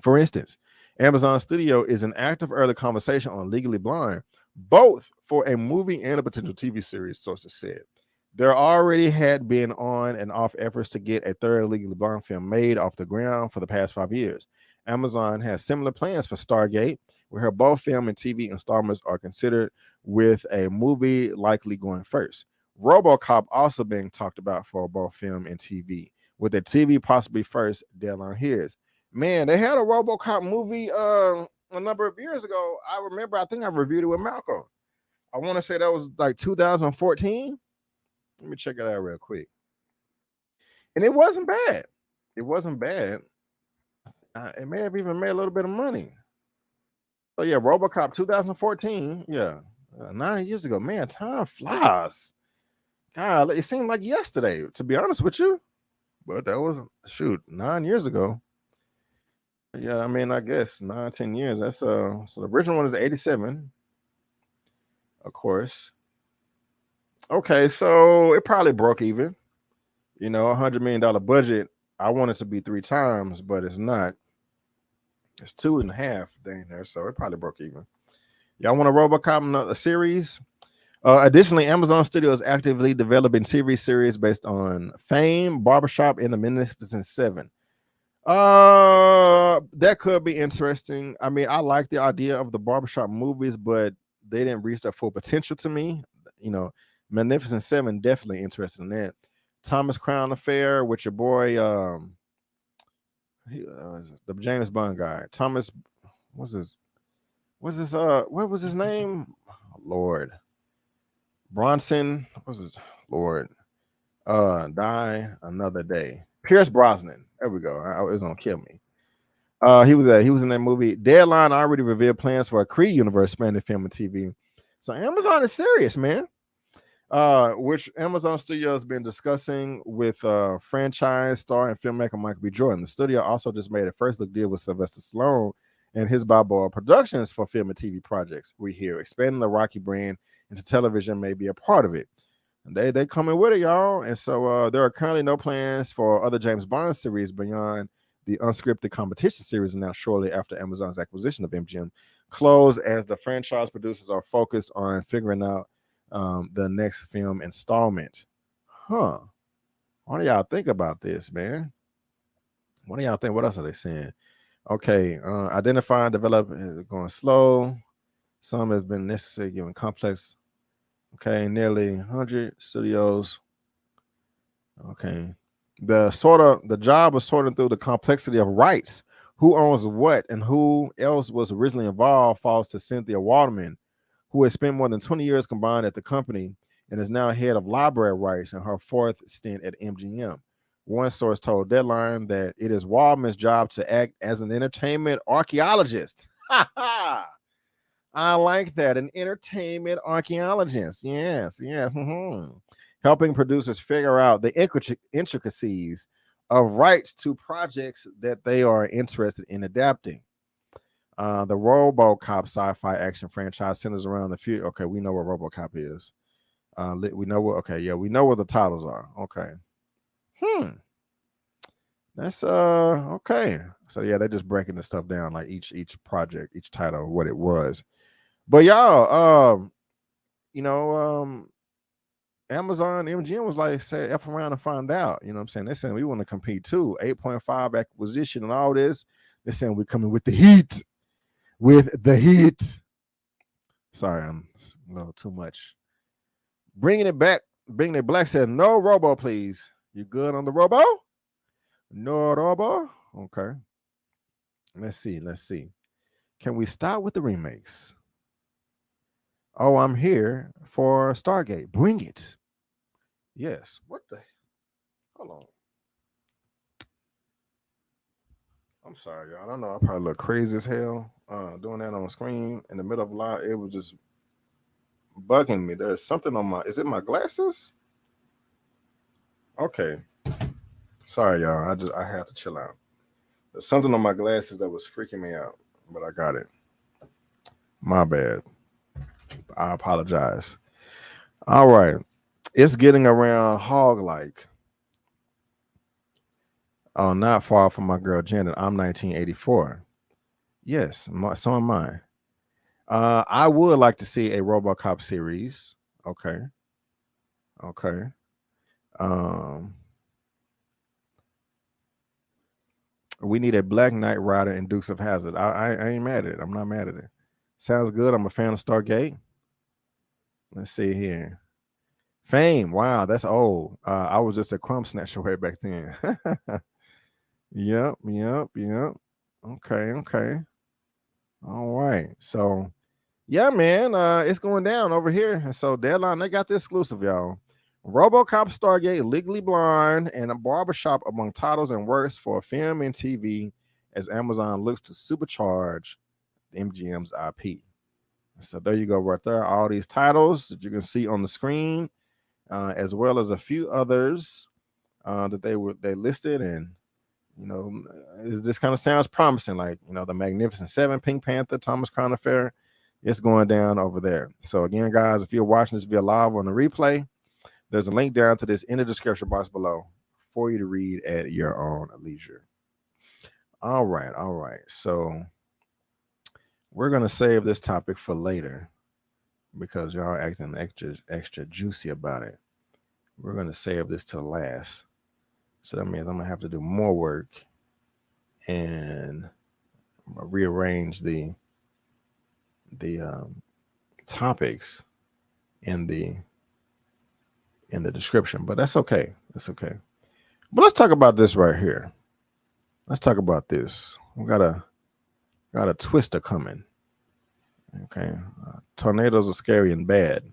For instance, Amazon Studio is in active early conversation on Legally Blonde, both for a movie and a potential TV series, sources said. There already had been on and off efforts to get a third Legally Blonde film made off the ground for the past 5 years. Amazon has similar plans for Stargate, where both film and TV installments are considered, with a movie likely going first. Robocop also being talked about for both film and TV, with a TV possibly first. Deadline hears. Man, they had a RoboCop movie a number of years ago. I remember, I think I reviewed it with Malcolm. I want to say that was like 2014. Let me check it out real quick. And it wasn't bad. It wasn't bad. It may have even made a little bit of money. So yeah, RoboCop 2014. Yeah, 9 years ago. Man, time flies. God, it seemed like yesterday, to be honest with you. But that was, 9 years ago. Yeah, I mean, I guess 9-10 years. That's so the original one is 87, of course. Okay, so it probably broke even. You know, $100 million budget. I want it to be 3 times, but it's not. It's 2.5 dang there, so it probably broke even. Y'all want a RoboCop series? Additionally, Amazon Studios actively developing TV series based on Fame, Barbershop, and The Magnificent Seven. That could be interesting. I mean, I like the idea of the Barbershop movies, but they didn't reach their full potential to me. You know, Magnificent Seven, definitely interested in that. Thomas Crown Affair with your boy, the James Bond guy. Thomas, what was his name? Lord. Bronson, what's his Lord? Die Another Day. Pierce Brosnan. There we go. It was gonna kill me. He was in that movie. Deadline already revealed plans for a Creed universe spanning film and TV. So Amazon is serious, man. Which Amazon Studio has been discussing with franchise star and filmmaker Michael B. Jordan. The studio also just made a first look deal with Sylvester Stallone and his Balboa Productions for film and TV projects. We hear expanding the Rocky brand into television may be a part of it. And they coming with it, y'all. And so there are currently no plans for other James Bond series beyond the unscripted competition series announced shortly after Amazon's acquisition of MGM closed, as the franchise producers are focused on figuring out the next film installment. What do y'all think about this, man? What do y'all think? What else are they saying? Okay, identify and develop is going slow. Some has been necessary given complex. Okay, nearly 100 studios. Okay. The job of sorting through the complexity of rights, who owns what and who else was originally involved, falls to Cynthia Waterman, who has spent more than 20 years combined at the company and is now head of library rights in her 4th stint at MGM. One source told Deadline that it is Waterman's job to act as an entertainment archaeologist. I like that. An entertainment archaeologist. Yes. Helping producers figure out the intricacies of rights to projects that they are interested in adapting. The Robocop sci-fi action franchise centers around the future. Okay, we know what Robocop is. We know what. Okay, yeah, we know what the titles are. Okay. That's okay. So yeah, they're just breaking the stuff down, like each project, each title, what it was. But y'all, Amazon MGM was like, say, F around and find out. You know what I'm saying? They're saying we want to compete too. 8.5 acquisition and all this. They're saying we're coming with the heat. With the heat. Sorry, I'm a little too much. Bringing it back. Bringing it black said, no Robo, please. You good on the Robo? No Robo? Okay. Let's see. Can we start with the remakes? Oh, I'm here for Stargate. Bring it. Yes. What the? Hold on. I'm sorry, y'all. I don't know. I probably look crazy as hell doing that on the screen in the middle of live. It was just bugging me. There's something on my. Is it my glasses? Okay. Sorry, y'all. I have to chill out. There's something on my glasses that was freaking me out, but I got it. My bad. I apologize. All right. It's getting around hog-like. Oh, not far from my girl Janet. I'm 1984. Yes, so am I. I would like to see a Robocop series. Okay. We need a Black Knight Rider and Dukes of Hazzard. I ain't mad at it. I'm not mad at it. Sounds good. I'm a fan of Stargate. Let's see here. Fame. Wow, that's old. I was just a crumb snatcher way back then. Yep. Okay. All right. So, yeah, man, it's going down over here. And so, Deadline, they got the exclusive, y'all. Robocop, Stargate, Legally Blonde, and a barbershop among titles and works for film and TV as Amazon looks to supercharge MGM's IP. So there you go, right there. All these titles that you can see on the screen, as well as a few others that they listed, and this kind of sounds promising. Like the Magnificent Seven, Pink Panther, Thomas Crown Affair. It's going down over there. So again, guys, if you're watching this via live on the replay, there's a link down to this in the description box below for you to read at your own leisure. All right. So we're gonna save this topic for later because y'all acting extra juicy about it. We're gonna save this to last. So that means I'm gonna have to do more work and rearrange the topics in the description, but that's okay. But let's talk about this right here. Let's talk about this. We got a twister coming. Okay, tornadoes are scary and bad,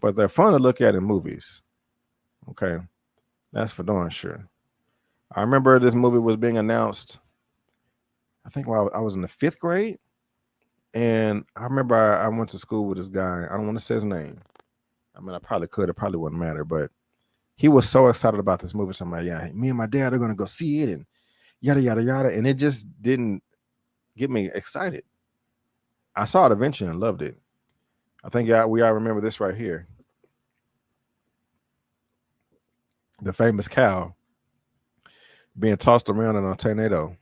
but they're fun to look at in movies. Okay, that's for darn sure. I remember this movie was being announced. I think while I was in the 5th grade, and I remember I went to school with this guy. I don't want to say his name. I mean, I probably could. It probably wouldn't matter, but he was so excited about this movie. So I'm like, yeah, me and my dad are going to go see it and yada, yada, yada. And it just didn't get me excited. I saw it eventually and loved it. I think we all remember this right here. The famous cow being tossed around in a tornado.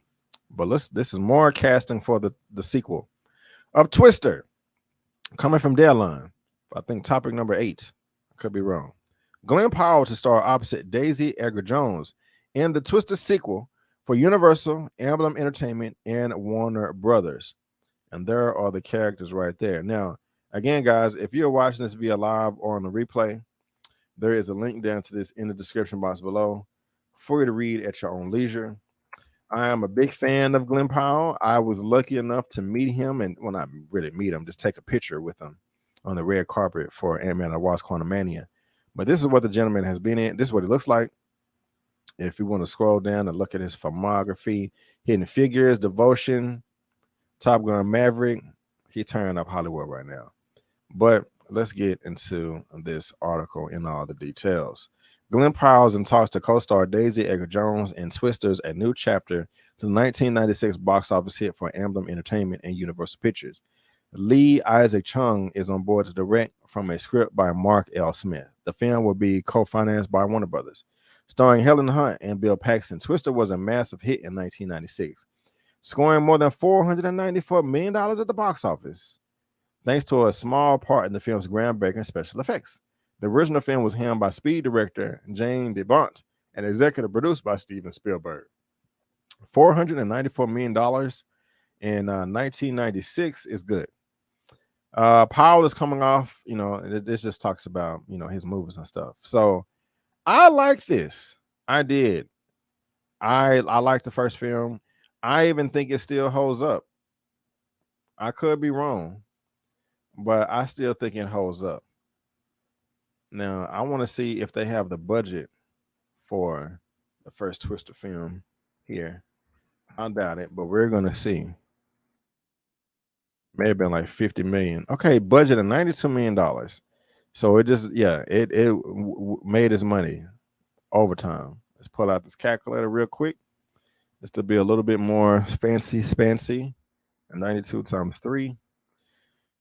But this is more casting for the sequel of Twister coming from Deadline. I think topic number 8. I could be wrong. Glen Powell to star opposite Daisy Edgar Jones in the Twister sequel for Universal, Emblem Entertainment, and Warner Brothers. And there are the characters right there. Now, again, guys, if you're watching this via live or on the replay, there is a link down to this in the description box below for you to read at your own leisure. I am a big fan of Glen Powell. I was lucky enough to meet him, and well, not really meet him, just take a picture with him on the red carpet for Ant-Man and Wasp: Quantumania. But this is what the gentleman has been in. This is what he looks like. If you want to scroll down and look at his filmography, Hidden Figures, Devotion, Top Gun Maverick, he turned up Hollywood right now. But let's get into this article in all the details. Glen Powell's in talks to co-star Daisy Edgar Jones in Twister's A New Chapter to the 1996 box office hit for Amblin Entertainment and Universal Pictures. Lee Isaac Chung is on board to direct from a script by Mark L. Smith. The film will be co-financed by Warner Brothers. Starring Helen Hunt and Bill Paxton, Twister was a massive hit in 1996, scoring more than $494 million at the box office, thanks to a small part in the film's groundbreaking special effects. The original film was helmed by Speed director Jane DeBont and executive produced by Steven Spielberg. $494 million in 1996 is good. Powell is coming off, this just talks about, his movies and stuff. So I like this. I did. I like the first film. I even think it still holds up. I could be wrong, but I still think it holds up. Now, I want to see if they have the budget for the first Twister film here. I doubt it, but we're going to see. May have been like 50 million. Okay, budget of $92 million. So it just, it made its money overtime. Let's pull out this calculator real quick, just to be a little bit more fancy. 92 times 3.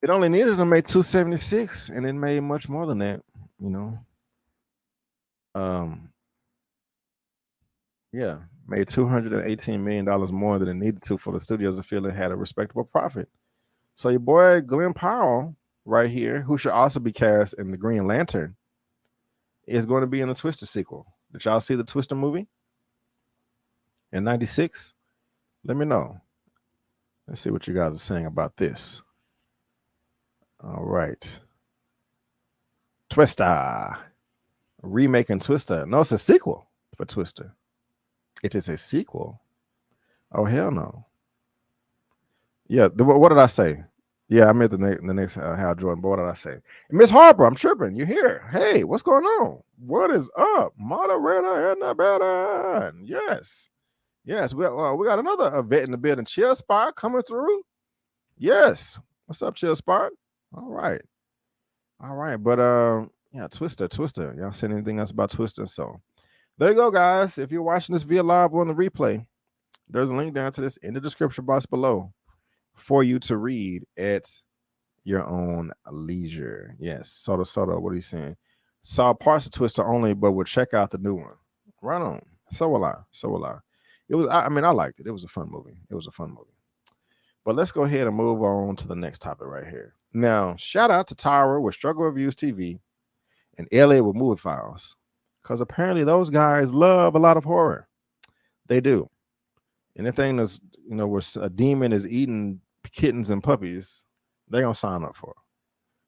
It only needed to make 276, and it made much more than that, made $218 million more than it needed to for the studios to feel it had a respectable profit. So your boy Glen Powell right here, who should also be cast in the Green Lantern, is going to be in the Twister sequel. Did y'all see the Twister movie in 96? Let me know. Let's see what you guys are saying about this. All right. Twister. Remaking Twister. No, it's a sequel for Twister. It is a sequel. Oh, hell no. Yeah, what did I say? Yeah, I meant the next Hal Jordan. But what did I say? Miss Harper, I'm tripping. You're here. Hey, what's going on? What is up? Moderator in the building. Yes. We got another vet in the building. Chill Spot coming through. Yes. What's up, Chill Spot? All right. But Twister. Y'all said anything else about Twister? So there you go, guys. If you're watching this via live or on the replay, there's a link down to this in the description box below for you to read at your own leisure. Yes, Soda, what are you saying? Saw parts of Twister only, but would check out the new one. Right on. So will I. It was, I liked it. It was a fun movie. But let's go ahead and move on to the next topic right here. Now, shout out to Tyra with Struggle Reviewz TV and Elliot with Movie Files, because apparently those guys love a lot of horror. They do. Anything that's, where a demon is eating kittens and puppies, they're gonna sign up for it.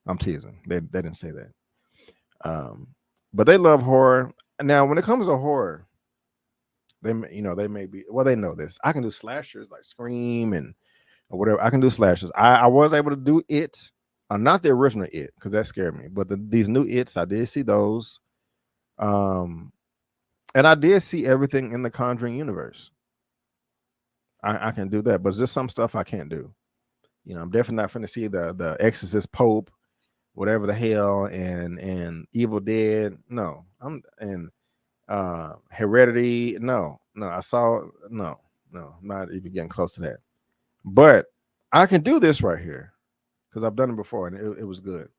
I'm teasing. They didn't say that. But they love horror. Now, when it comes to horror, they may be, well, they know this. I can do slashers like Scream and or whatever. I can do slashers. I was able to do It. Not the original It, because that scared me. But these new Its, I did see those. And I did see everything in the Conjuring universe. I can do that, but there's some stuff I can't do. I'm definitely not going to see the Exorcist Pope, whatever the hell, and Evil Dead. No, Heredity. No, I saw no, I'm not even getting close to that. But I can do this right here because I've done it before and it was good.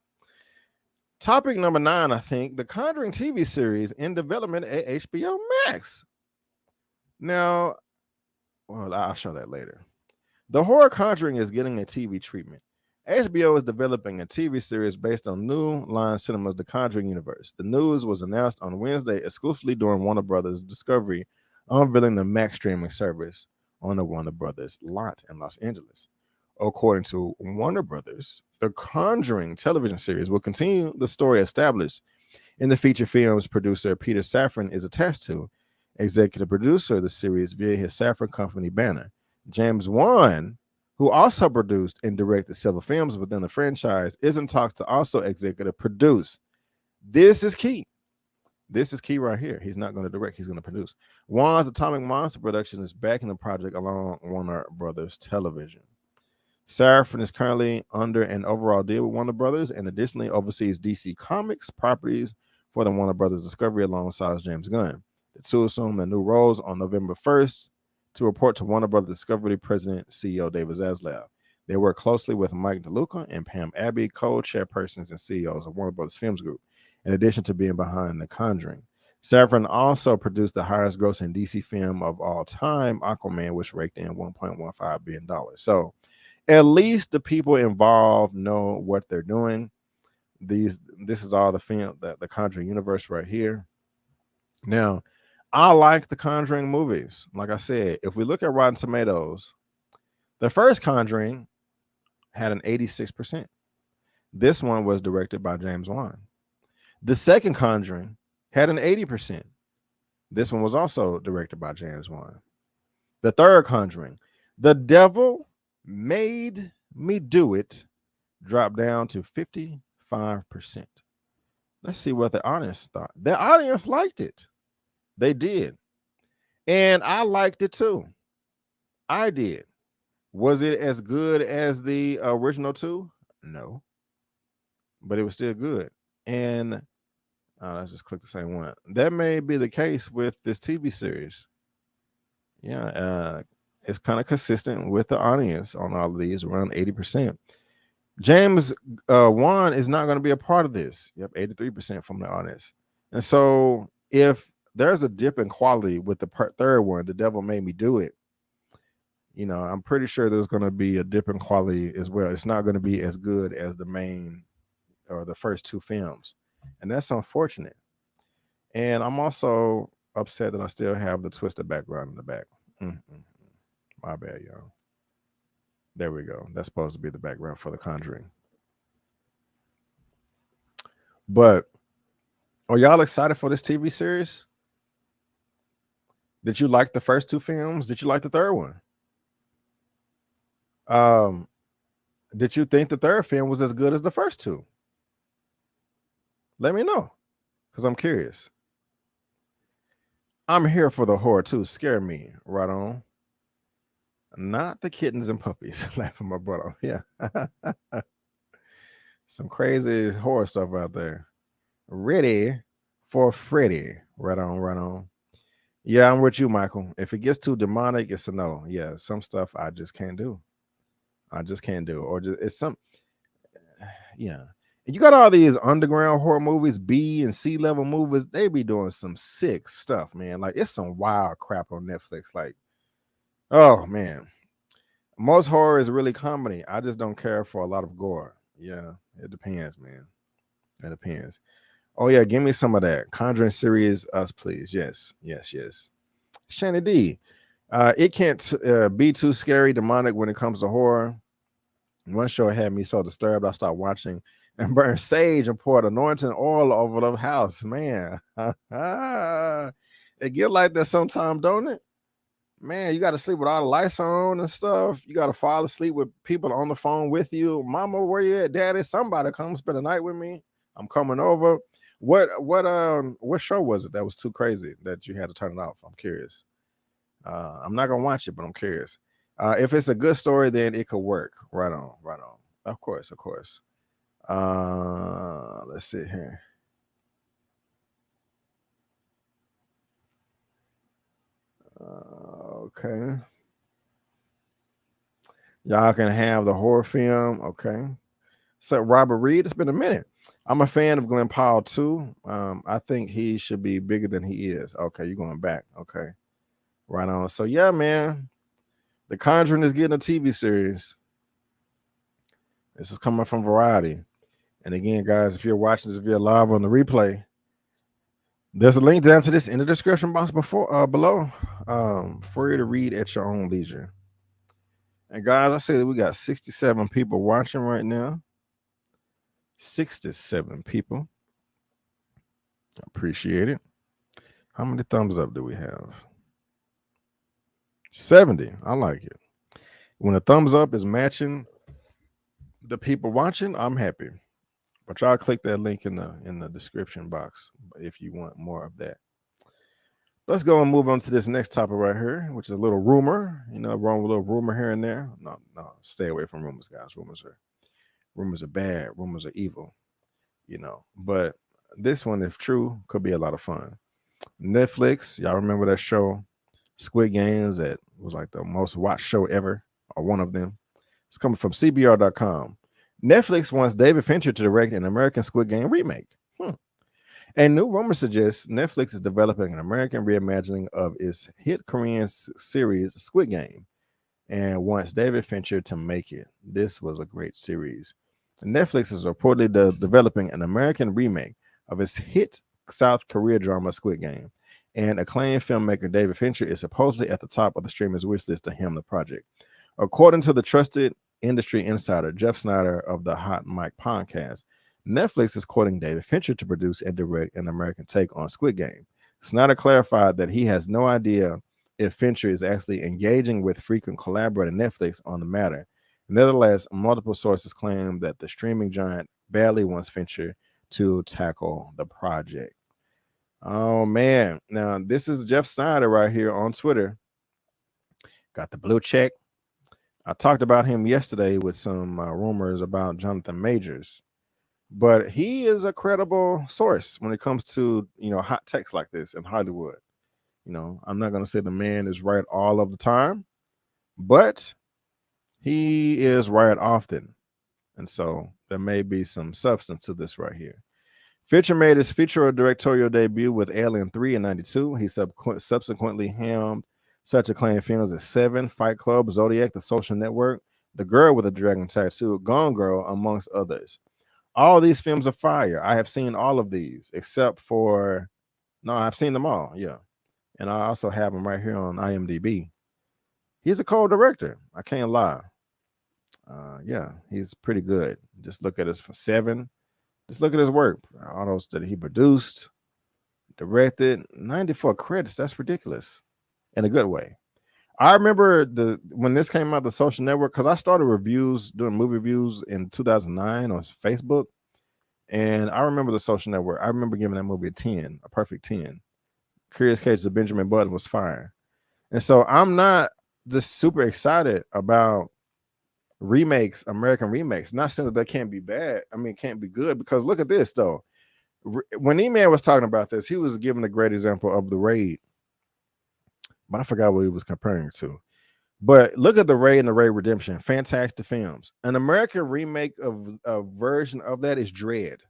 Topic number 9, I think, the Conjuring TV series in development at HBO Max. Now, well, I'll show that later. The horror Conjuring is getting a TV treatment. HBO is developing a TV series based on New Line Cinema's The Conjuring universe. The news was announced on Wednesday exclusively during Warner Brothers Discovery, unveiling the Max streaming service on the Warner Brothers lot in Los Angeles. According to Warner Brothers, the Conjuring television series will continue the story established in the feature films producer Peter Safran is attached to, executive producer of the series via his Safran Company banner. James Wan, who also produced and directed several films within the franchise, is in talks to also executive produce. This is key. This is key right here. He's not going to direct, he's going to produce. Wan's Atomic Monster Production is backing the project along Warner Brothers Television. Safran is currently under an overall deal with Warner Brothers and additionally oversees DC Comics properties for the Warner Brothers Discovery alongside James Gunn. The two assumed their new roles on November 1st to report to Warner Brothers Discovery President CEO David Zaslav. They work closely with Mike DeLuca and Pam Abbey, co-chairpersons and CEOs of Warner Brothers Films Group, in addition to being behind The Conjuring. Safran also produced the highest grossing DC film of all time, Aquaman, which raked in $1.15 billion. So at least the people involved know what they're doing. This is all the film, the Conjuring universe right here. Now, I like the Conjuring movies. Like I said, if we look at Rotten Tomatoes, the first Conjuring had an 86%. This one was directed by James Wan. The second Conjuring had an 80%. This one was also directed by James Wan. The third Conjuring, The Devil Made Me Do It, dropped down to 55%. Let's see what the audience thought. The audience liked it. They did. And I liked it too. I did. Was it as good as the original two? No. But it was still good. And let's just click the same one. That may be the case with this TV series. Yeah, it's kind of consistent with the audience on all of these, around 80%. James Wan is not going to be a part of this. Yep, 83% from the audience. And so if there's a dip in quality with the third one, The Devil Made Me Do It, you know, I'm pretty sure there's going to be a dip in quality as well. It's not going to be as good as the main or the first two films. And that's unfortunate. And I'm also upset that I still have the twisted background in the back. My bad, y'all. There we go. That's supposed to be the background for The Conjuring. But are y'all excited for this TV series? Did you like the first two films? Did you like the third one? Did you think the third film was as good as the first two? Let me know, because I'm curious. I'm here for the horror too. Scare me. Right on. Not the kittens and puppies. Laughing my butt off. Yeah. Some crazy horror stuff out there. Ready for Freddy. Right on, right on. Yeah, I'm with you, Michael. If it gets too demonic, it's a no. Yeah, some stuff I just can't do. I just can't do. Or just it's some, yeah. And you got all these underground horror movies, B and C level movies. They be doing some sick stuff, man. Like it's some wild crap on Netflix. Like, oh man, most horror is really comedy. I just don't care for a lot of gore. Yeah, it depends, man. It depends. Oh yeah, give me some of that Conjuring series, us please. Yes, yes, yes. Shanny D. It can't be too scary, demonic when it comes to horror. One show had me so disturbed, I stopped watching and burned sage and poured anointing oil over the house. Man, it get like that sometimes, don't it? Man, you got to sleep with all the lights on and stuff. You got to fall asleep with people on the phone with you. Mama, where you at? Daddy, somebody come spend the night with me. I'm coming over. What show was it that was too crazy that you had to turn it off? I'm curious. I'm not gonna watch it, but I'm curious. If it's a good story, then it could work. Right on, right on. Of course, of course. Let's see here. Okay. Y'all can have the horror film. Okay. So Robert Reed, it's been a minute. I'm a fan of Glen Powell too. I think he should be bigger than he is. Okay, you're going back. Okay. Right on. So yeah, man. The Conjuring is getting a TV series. This is coming from Variety. And again, guys, if you're watching this via live on the replay, there's a link down to this in the description box below for you to read at your own leisure. And guys, I say that we got 67 people watching right now. 67 people. Appreciate it. How many thumbs up do we have? 70. I like it. When a thumbs up is matching the people watching, I'm happy. But y'all click that link in the description box if you want more of that. Let's go and move on to this next topic right here, which is a little rumor. You know, wrong with a little rumor here and there. No, stay away from rumors, guys. Rumors are bad. Rumors are evil. You know, but this one, if true, could be a lot of fun. Netflix, y'all remember that show, Squid Games, that was like the most watched show ever, or one of them. It's coming from CBR.com. Netflix wants David Fincher to direct an American Squid Game remake. A new rumor suggests Netflix is developing an American reimagining of its hit Korean series Squid Game and wants David Fincher to make it. This was a great series. Netflix is reportedly developing an American remake of its hit South Korea drama Squid Game, and acclaimed filmmaker David Fincher is supposedly at the top of the streamer's wish list to helm the project. According to the trusted industry insider Jeff Snyder of the Hot Mic podcast, Netflix is courting David Fincher to produce and direct an American take on Squid Game. Snyder clarified that he has no idea if Fincher is actually engaging with frequent collaborator Netflix on the matter. Nevertheless, multiple sources claim that the streaming giant badly wants Fincher to tackle the project. Oh, man. Now, this is Jeff Snyder right here on Twitter. Got the blue check. I talked about him yesterday with some rumors about Jonathan Majors. But he is a credible source when it comes to, hot takes like this in Hollywood. I'm not going to say the man is right all of the time, but he is right often. And so there may be some substance to this right here. Fincher made his feature directorial debut with Alien 3 in 92. He subsequently helmed such acclaimed films as Seven, Fight Club, Zodiac, The Social Network, The Girl with a Dragon Tattoo, Gone Girl, amongst others. All these films are fire. I have seen all of these except for, I've seen them all. Yeah. And I also have him right here on IMDb. He's a co-director. I can't lie. Yeah, he's pretty good. Just look at his Seven. Just look at his work. All those that he produced, directed, 94 credits. That's ridiculous in a good way. I remember when this came out, The Social Network, because I started doing movie reviews in 2009 on Facebook. And I remember The Social Network. I remember giving that movie a perfect 10. Curious Case of Benjamin Button was fire. And so I'm not just super excited about remakes, American remakes. Not saying that they can't be bad. I mean, can't be good, because look at this, though. When Eman was talking about this, he was giving a great example of The Raid. But I forgot what he was comparing it to. But look at The Raid and The Raid Redemption. Fantastic films. An American remake of a version of that is Dread,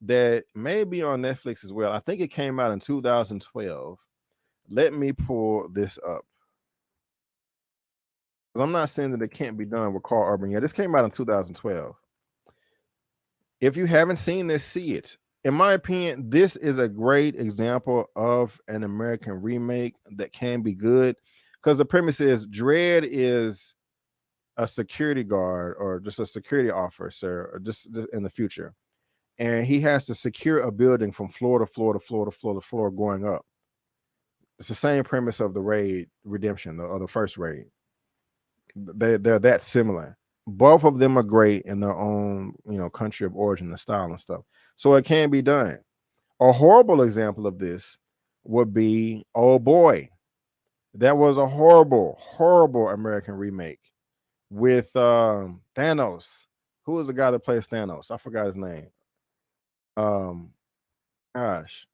that may be on Netflix as well. I think it came out in 2012. Let me pull this up. I'm not saying that it can't be done with Carl Urban. Yeah, this came out in 2012. If you haven't seen this, see it. In my opinion, this is a great example of an American remake that can be good, because the premise is Dredd is a security guard or just a security officer, or just in the future. And he has to secure a building from floor to floor to floor to floor to floor going up. It's the same premise of The Raid Redemption, or the first Raid. They're that similar. Both of them are great in their own, country of origin and style and stuff. So it can be done. A horrible example of this would be Old Boy. That was a horrible, horrible American remake with Thanos. Who was the guy that plays Thanos? I forgot his name. Gosh.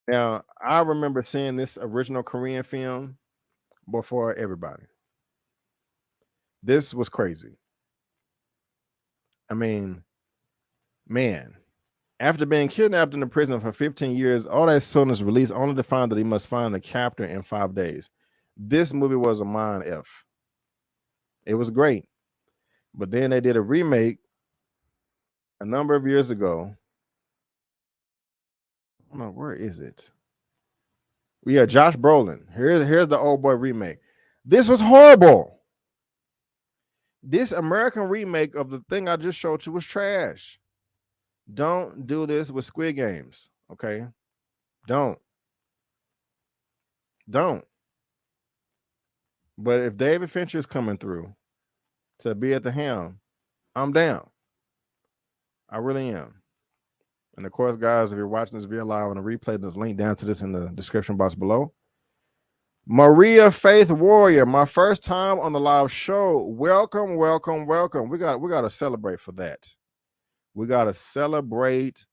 Now, I remember seeing this original Korean film before everybody. This was crazy. I mean, man, after being kidnapped in the prison for 15 years, all that son is released only to find that he must find the captor in 5 days. This movie was a mind F. It was great. But then they did a remake a number of years ago. I don't know, where is it? Yeah, Josh Brolin. Here's the Old Boy remake. This was horrible. This American remake of the thing I just showed you was trash. Don't do this with Squid Games, okay? Don't. But if David Fincher is coming through to be at the helm, I'm down. I really am. And of course, guys, if you're watching this video live on a replay, there's a link down to this in the description box below. Maria Faith Warrior, my first time on the live show. Welcome, welcome, welcome. We got to celebrate for that. We got to celebrate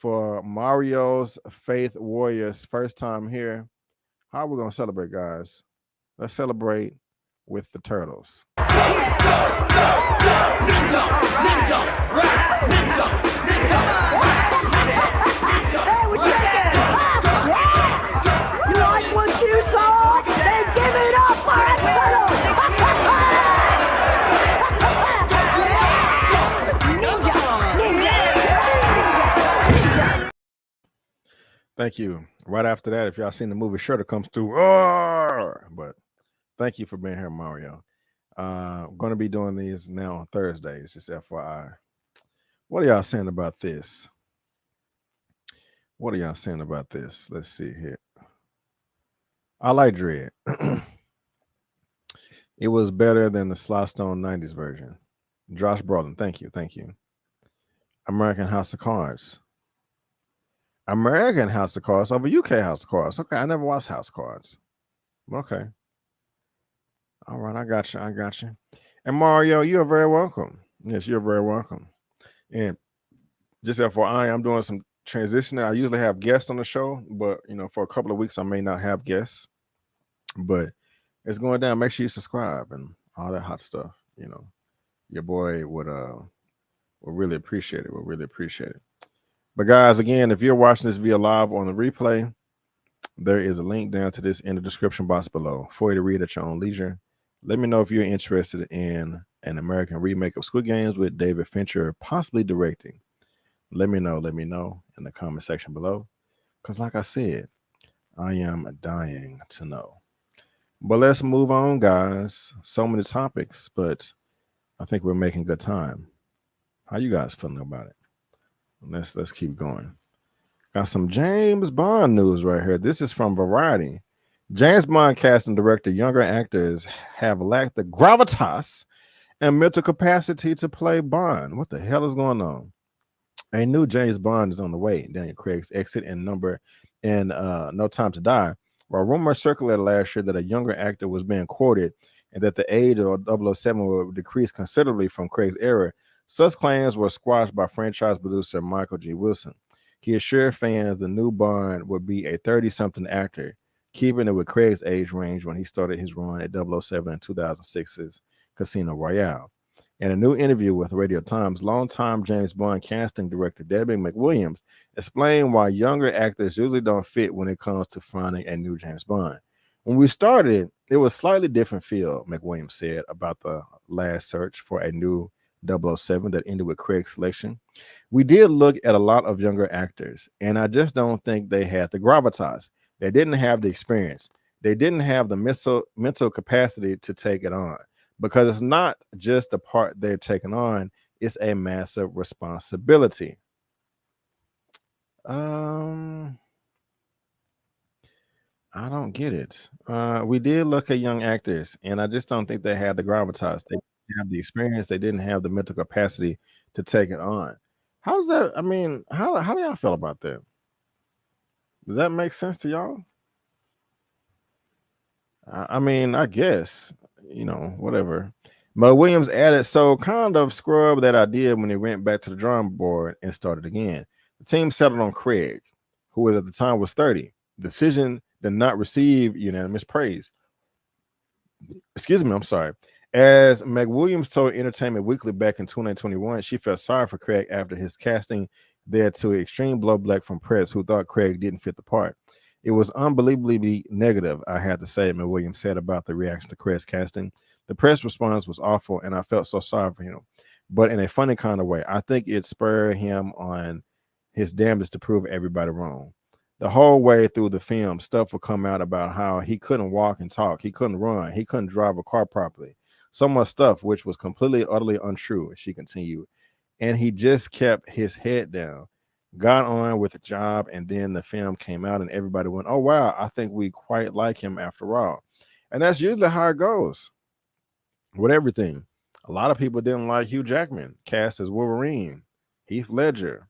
for Mario's Faith Warriors. First time here. How are we going to celebrate, guys? Let's celebrate with the Turtles. You like what you saw? Then give it up for us turtles! Ninja! Thank you. Right after that, if y'all seen the movie, Shredder comes through. Roar! But thank you for being here, Mario. I'm going to be doing these now on Thursdays, just FYI. What are y'all saying about this? What are y'all saying about this? Let's see here. I like Dread. It was better than the Sly Stone 90s version. Josh Brolin, thank you. Thank you. American House of Cards. American House of Cards over UK House of Cards. Okay, I never watched House of Cards. Okay. All right, I got you. I got you. And Mario, you are very welcome. Yes, you're very welcome. And just FYI, I'm doing some transitioning. I usually have guests on the show, but for a couple of weeks I may not have guests. But it's going down. Make sure you subscribe and all that hot stuff. Your boy would really appreciate it. Would really appreciate it. But guys, again, if you're watching this via live on the replay, there is a link down to this in the description box below for you to read at your own leisure. Let me know if you're interested in an American remake of Squid Games with David Fincher possibly directing. Let me know in the comment section below. Because like I said, I am dying to know. But let's move on, guys. So many topics, but I think we're making good time. How you guys feeling about it? Let's keep going. Got some James Bond news right here. This is from Variety. James Bond casting director, younger actors have lacked the gravitas and mental capacity to play Bond. What the hell is going on? A new James Bond is on the way. Daniel Craig's exit in No Time to Die. While rumors circulated last year that a younger actor was being quoted and that the age of 007 would decrease considerably from Craig's era, such claims were squashed by franchise producer Michael G. Wilson. He assured fans the new Bond would be a 30-something actor, keeping it with Craig's age range when he started his run at 007 in 2006's Casino Royale. In a new interview with Radio Times, longtime James Bond casting director Debbie McWilliams explained why younger actors usually don't fit when it comes to finding a new James Bond. When we started, it was a slightly different feel, McWilliams said about the last search for a new 007 that ended with Craig's selection. We did look at a lot of younger actors, and I just don't think they had the gravitas. They didn't have the experience. They didn't have the mental capacity to take it on, because it's not just the part they're taking on, it's a massive responsibility. I don't get it. We did look at young actors, and I just don't think they had the gravitas. They didn't have the experience. They didn't have the mental capacity to take it on. How does that? I mean, how do y'all feel about that? Does that make sense to y'all? I mean, I guess, whatever. But Williams added, so kind of scrub that idea when he went back to the drawing board and started again. The team settled on Craig, who at the time was 30. The decision did not receive unanimous praise. Excuse me, I'm sorry. As McWilliams told Entertainment Weekly back in 2021, she felt sorry for Craig after his casting led to extreme blowback from press who thought Craig didn't fit the part. It was unbelievably negative, I had to say, McWilliams said about the reaction to Craig's casting. The press response was awful, and I felt so sorry for him, but in a funny kind of way. I think it spurred him on his damnedest to prove everybody wrong. The whole way through the film, stuff would come out about how he couldn't walk and talk, he couldn't run, he couldn't drive a car properly. So much stuff which was completely, utterly untrue, she continued. And he just kept his head down, got on with the job, and then the film came out and everybody went, oh, wow, I think we quite like him after all. And that's usually how it goes with everything. A lot of people didn't like Hugh Jackman, cast as Wolverine, Heath Ledger.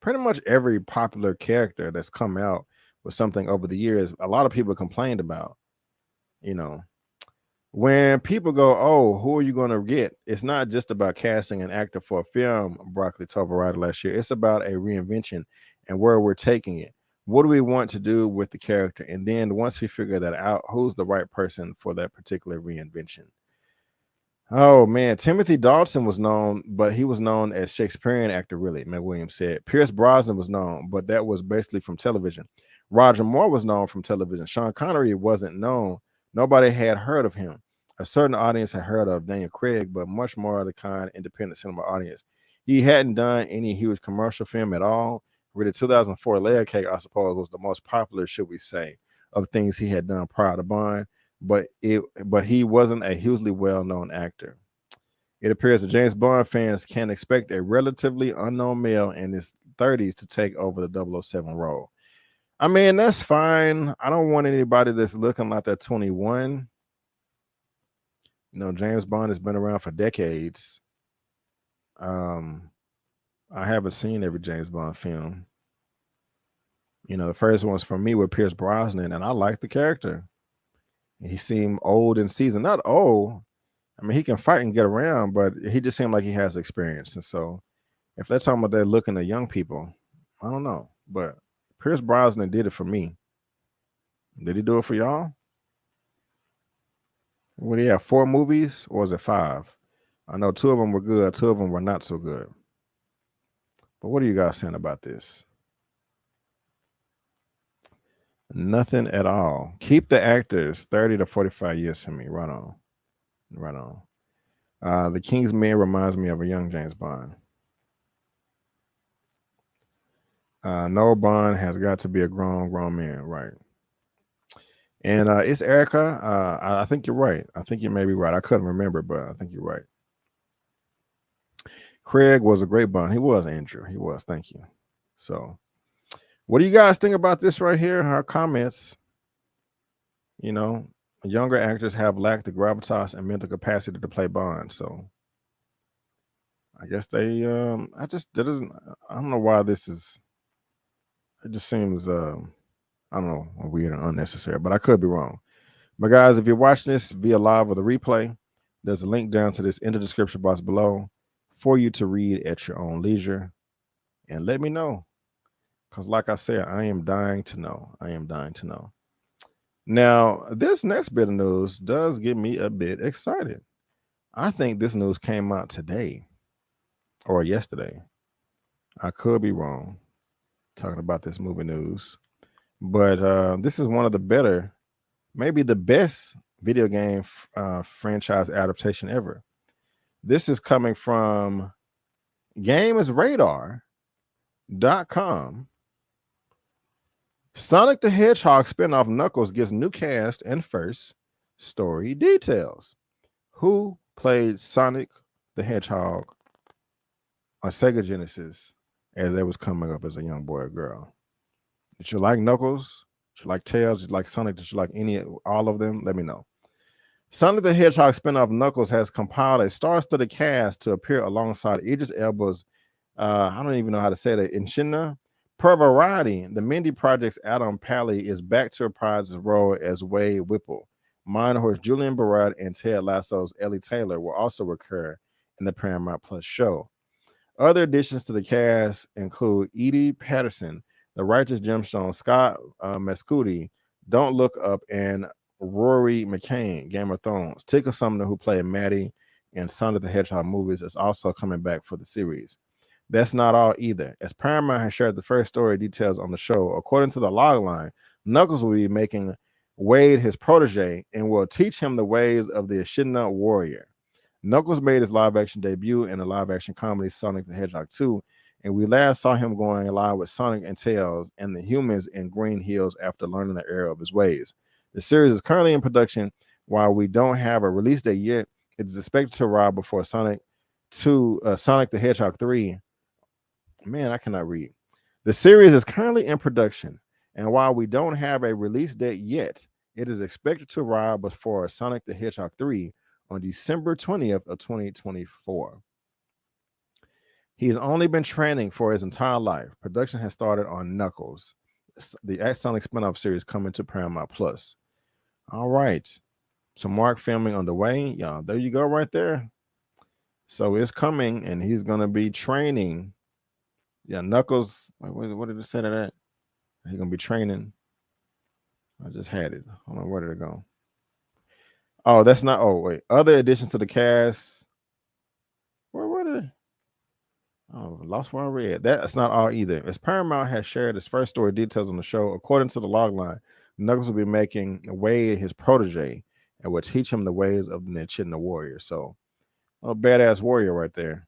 Pretty much every popular character that's come out with something over the years, a lot of people complained about. When people go, oh, who are you going to get? It's not just about casting an actor for a film, Broccoli told Variety last year. It's about a reinvention and where we're taking it. What do we want to do with the character? And then once we figure that out, who's the right person for that particular reinvention? Oh man, Timothy Dalton was known, but he was known as Shakespearean actor, really, Matt Williams said. Pierce Brosnan was known, but that was basically from television. Roger Moore was known from television. Sean Connery wasn't known. Nobody had heard of him. A certain audience had heard of Daniel Craig, but much more of the kind independent cinema audience. He hadn't done any huge commercial film at all. Really, 2004 Layer Cake, I suppose, was the most popular, should we say, of things he had done prior to Bond. But he wasn't a hugely well-known actor. It appears that James Bond fans can expect a relatively unknown male in his 30s to take over the 007 role. I mean, that's fine. I don't want anybody that's looking like they're 21. You know, James Bond has been around for decades. I haven't seen every James Bond film. You know, the first ones for me were Pierce Brosnan, and I liked the character. He seemed old and seasoned. Not old. I mean, he can fight and get around, but he just seemed like he has experience. And so if they're talking about they're looking at young people, I don't know. But Pierce Brosnan did it for me. Did he do it for y'all? What do you have? 4 movies, or was it 5? I know 2 of them were good, 2 of them were not so good. But what are you guys saying about this? Nothing at all. Keep the actors 30 to 45 years for me. Right on. Right on. The King's Man reminds me of a young James Bond. Noah Bond has got to be a grown man, right? And it's Erica. I think you're right. I think you may be right. I couldn't remember, but I think you're right. Craig was a great Bond. He was, Andrew. He was. Thank you. So, what do you guys think about this right here? Our comments. You know, younger actors have lacked the gravitas and mental capacity to play Bond. So, I guess they. I don't know why this is. It just seems. I don't know, weird and unnecessary, but I could be wrong. But guys, if you're watching this via live or the replay, there's a link down to this in the description box below for you to read at your own leisure. And let me know. Because like I said, I am dying to know. I am dying to know. Now, this next bit of news does get me a bit excited. I think this news came out today or yesterday. I could be wrong talking about this movie news. But this is one of the better, maybe the best video game franchise adaptation ever. This is coming from GamesRadar.com. Sonic the Hedgehog spinoff Knuckles gets new cast and first story details. Who played Sonic the Hedgehog on Sega Genesis as it was coming up as a young boy or girl? Did you like Knuckles? Did you like Tails? Did you like Sonic? Did you like all of them? Let me know. Sonic the Hedgehog spinoff Knuckles has compiled a star-studded cast to appear alongside Idris Elba's, I don't even know how to say that, Inshinna. Per Variety, the Mindy Project's Adam Pally is back to reprise his role as Wade Whipple. Mindhorse Julian Barrett and Ted Lasso's Ellie Taylor will also recur in the Paramount Plus show. Other additions to the cast include Edie Patterson, The Righteous Gemstone, Scott Mescudi, Don't Look Up, and Rory McCain, Game of Thrones. Tika Sumner, who played Maddie in Sonic the Hedgehog movies, is also coming back for the series. That's not all either, as Paramount has shared the first story details on the show. According to the logline, Knuckles will be making Wade his protege and will teach him the ways of the Echidna warrior. Knuckles made his live-action debut in the live-action comedy Sonic the Hedgehog 2, and we last saw him going live with Sonic and Tails and the humans in Green Hills after learning the error of his ways. The series is currently in production. While we don't have a release date yet, it is expected to arrive before Sonic the Hedgehog 3. Man, I cannot read. The series is currently in production, and while we don't have a release date yet, it is expected to arrive before Sonic the Hedgehog 3 on December 20th of 2024. He's only been training for his entire life. Production has started on Knuckles, the Sonic spinoff series coming to Paramount Plus. All right. So Mark filming underway. Yeah, there you go right there. So it's coming, and he's going to be training, Yeah, Knuckles. Wait, what did it say to that? He's gonna be training. I just had it. Hold on, where did it go? Oh, that's not. Oh, wait. Other additions to the cast. Where did it? Oh, lost where I read. That's not all either. As Paramount has shared its first story details on the show, according to the logline, Knuckles will be making Wade his protege and will teach him the ways of the Echidna warrior. So, a badass warrior right there.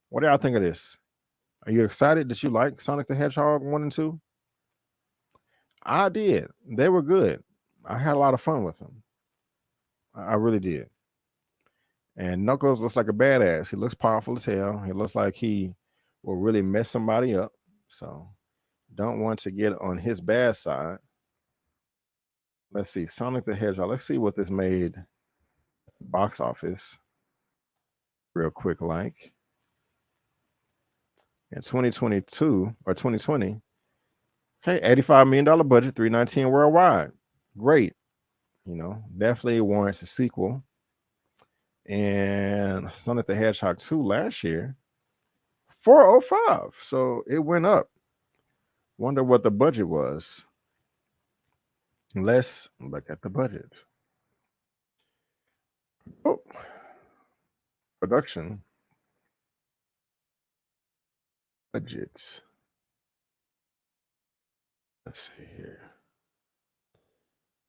What do y'all think of this? Are you excited that you like Sonic the Hedgehog 1 and 2? I did. They were good. I had a lot of fun with them. I really did. And Knuckles looks like a badass. He looks powerful as hell. He looks like he will really mess somebody up. So don't want to get on his bad side. Let's see. Sonic the Hedgehog. Let's see what this made box office real quick like. In 2022 or 2020, okay, $85 million budget, $319 worldwide. Great. You know, definitely warrants a sequel. And Sonic the Hedgehog 2 last year, 405. So it went up. Wonder what the budget was. Let's look at the budget. Oh, production budget. Let's see here.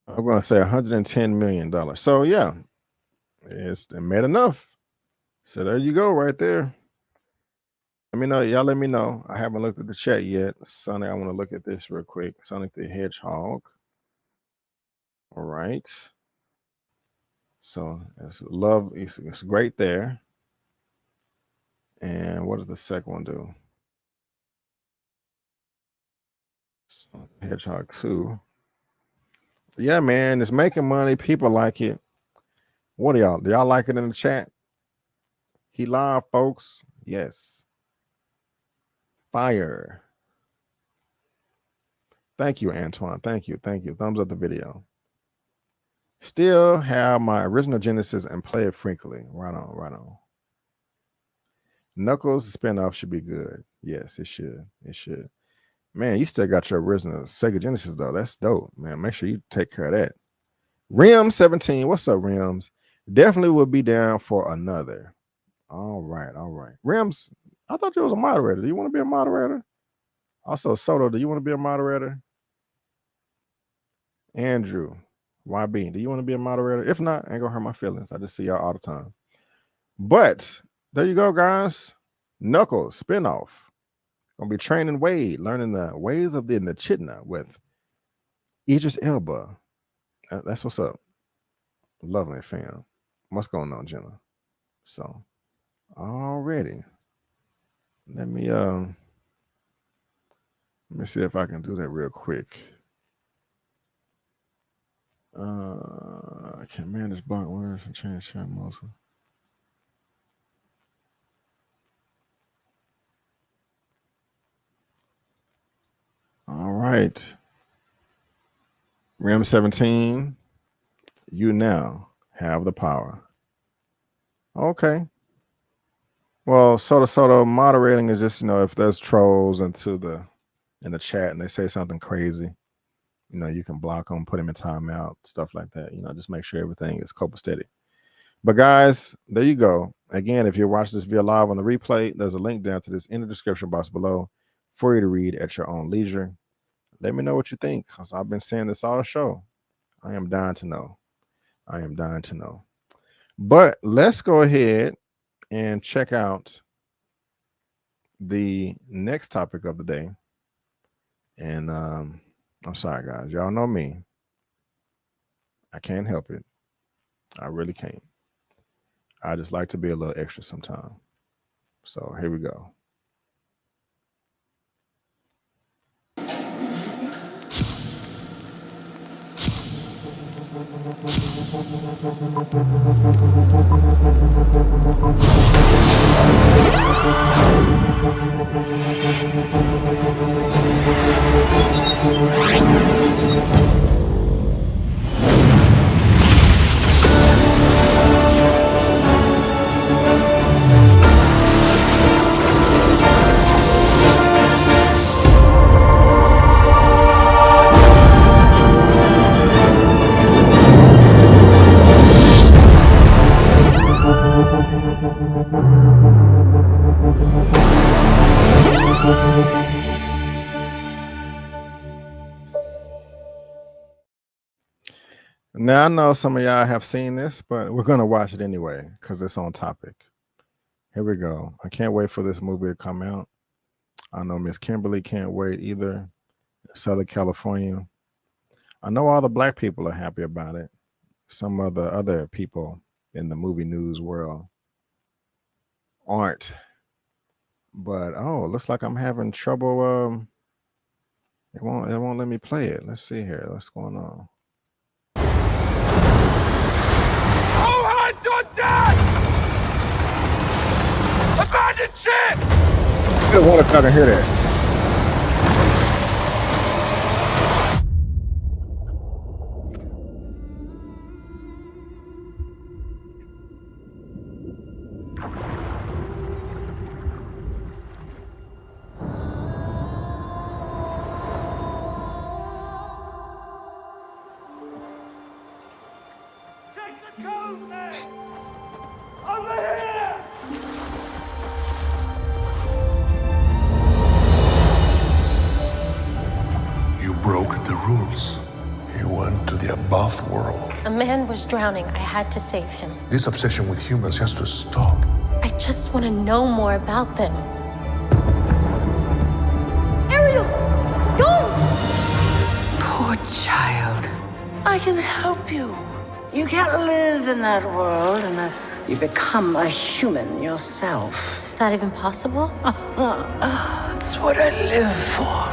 I'm going to say $110 million. So yeah, it made enough. So there you go, right there. Let me know. Y'all let me know. I haven't looked at the chat yet. Sonic, I want to look at this real quick. Sonic the Hedgehog. All right. So it's love. It's great there. And what does the second one do? Sonic the Hedgehog 2. Yeah, man, it's making money. People like it. What do y'all? Do y'all like it in the chat? He live, folks. Yes. Fire. Thank you, Antoine. Thank you. Thank you. Thumbs up the video. Still have my original Genesis and play it frankly. Right on, right on. Knuckles spinoff should be good. Yes, it should. It should. Man, you still got your original Sega Genesis, though. That's dope, man. Make sure you take care of that. Rim17. What's up, Rims? Definitely will be down for another. All right, all right. Rims, I thought you was a moderator. Do you want to be a moderator? Also, Soto, do you want to be a moderator? Andrew, YB, do you want to be a moderator? If not, ain't gonna hurt my feelings. I just see y'all all the time. But there you go, guys. Knuckles spinoff. Gonna be training Wade, learning the ways of the Echidna with Idris Elba. That's what's up. Lovely fam. What's going on, Jenna? So already. Let me see if I can do that real quick. I can manage block words and change chat mostly. All right. Rim17, you now have the power. Okay. Well, Soto moderating is just, if there's trolls in the chat and they say something crazy, you can block them, put them in timeout, stuff like that. Just make sure everything is copacetic. But guys, there you go. Again, if you're watching this via live on the replay, there's a link down to this in the description box below for you to read at your own leisure. Let me know what you think, because I've been saying this all show. I am dying to know. I am dying to know. But let's go ahead and check out the next topic of the day. And I'm sorry, guys. Y'all know me. I can't help it. I really can't. I just like to be a little extra sometime. So here we go. Now I know some of y'all have seen this, but we're gonna watch it anyway because it's on topic. Here we go. I can't wait for this movie to come out. I know Miss Kimberly can't wait either. Southern California. I know all the black people are happy about it. Some of the other people in the movie news world aren't. But oh, it looks like I'm having trouble. It won't let me play it. Let's see here. What's going on? All hands on deck! Abandon ship! I don't want to fucking hear that. Take the code, man! Over here! You broke the rules. You went to the above world. A man was drowning. I had to save him. This obsession with humans has to stop. I just want to know more about them. Ariel, don't! Poor child. I can help you. You can't live in that world unless you become a human yourself. Is that even possible? That's what I live for.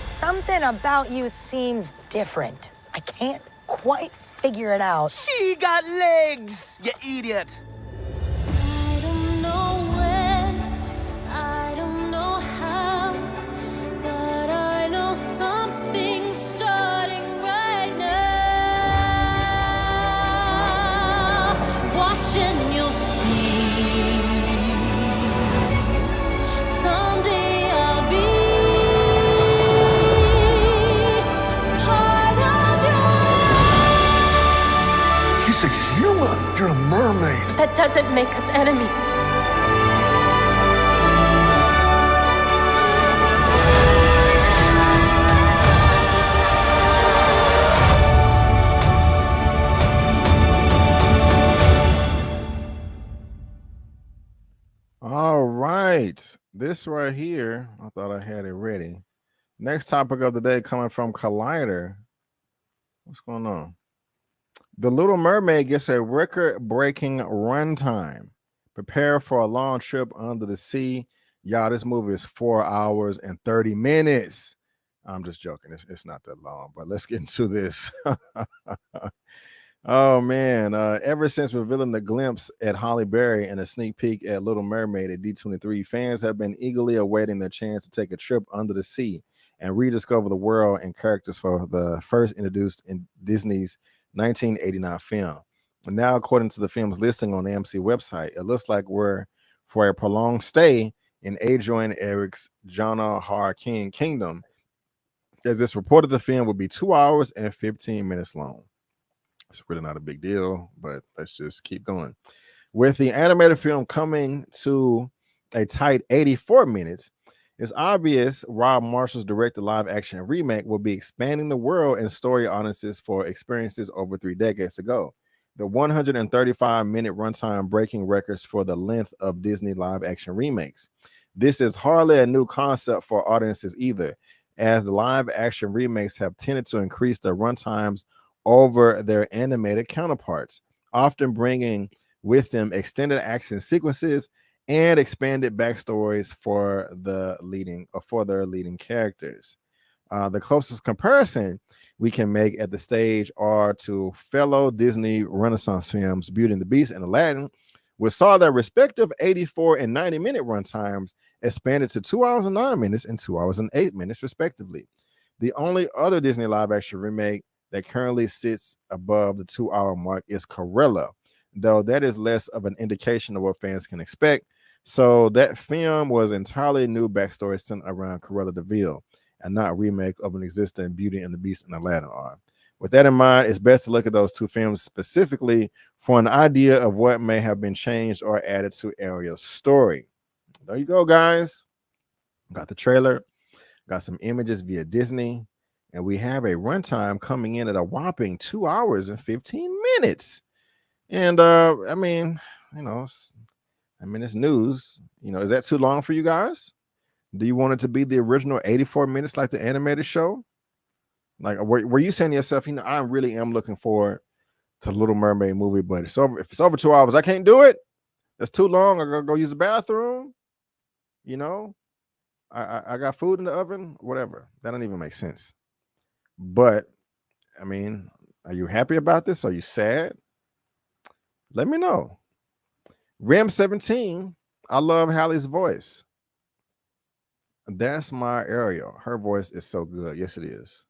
Something about you seems different. I can't quite figure it out. She got legs, you idiot. I don't know where, I don't know how, but I know something's starting right now. Watching, you'll see. Someday I'll be part of your. He's a human. You're a mermaid. That doesn't make us enemies. All right. This right here, I thought I had it ready. Next topic of the day coming from Collider. What's going on? The Little Mermaid gets a record-breaking runtime. Prepare for a long trip under the sea. Y'all, this movie is 4 hours and 30 minutes. I'm just joking. It's not that long, but let's get into this. Oh, man. Ever since revealing the glimpse at Halle Berry and a sneak peek at Little Mermaid at D23, fans have been eagerly awaiting their chance to take a trip under the sea and rediscover the world and characters for the first introduced in Disney's 1989 film. And now, according to the film's listing on the AMC website, it looks like we're for a prolonged stay in Adrian Eric's Jonah Har King Kingdom, as it's reported the film will be 2 hours and 15 minutes long. It's really not a big deal, but let's just keep going. With the animated film coming to a tight 84 minutes, it's obvious Rob Marshall's directed live-action remake will be expanding the world and story audiences for experiences over 3 decades ago. The 135-minute runtime breaking records for the length of Disney live-action remakes. This is hardly a new concept for audiences either, as the live-action remakes have tended to increase their runtimes over their animated counterparts, often bringing with them extended action sequences and expanded backstories for their leading characters. The closest comparison we can make at the stage are to fellow Disney Renaissance films Beauty and the Beast and Aladdin, which saw their respective 84 and 90-minute runtimes expanded to 2 hours and 9 minutes and 2 hours and 8 minutes, respectively. The only other Disney live-action remake that currently sits above the 2 hour mark is Cruella, though that is less of an indication of what fans can expect, So that film was entirely new backstory centered around Cruella de Vil, and not a remake of an existing Beauty and the Beast and Aladdin art. With that in mind, it's best to look at those two films specifically for an idea of what may have been changed or added to Ariel's story. There you go, guys. Got the trailer, got some images via Disney, and we have a runtime coming in at a whopping 2 hours and 15 minutes. And I mean, it's news. Is that too long for you guys? Do you want it to be the original 84 minutes like the animated show? Like, were you saying to yourself, I really am looking forward to the Little Mermaid movie, but if it's over 2 hours, I can't do it. That's too long. I gotta go use the bathroom. I got food in the oven, whatever. That don't even make sense. But I mean, are you happy about this? Are you sad? Let me know. Rim17, I love Hallie's voice. That's my Ariel. Her voice is so good. Yes, it is.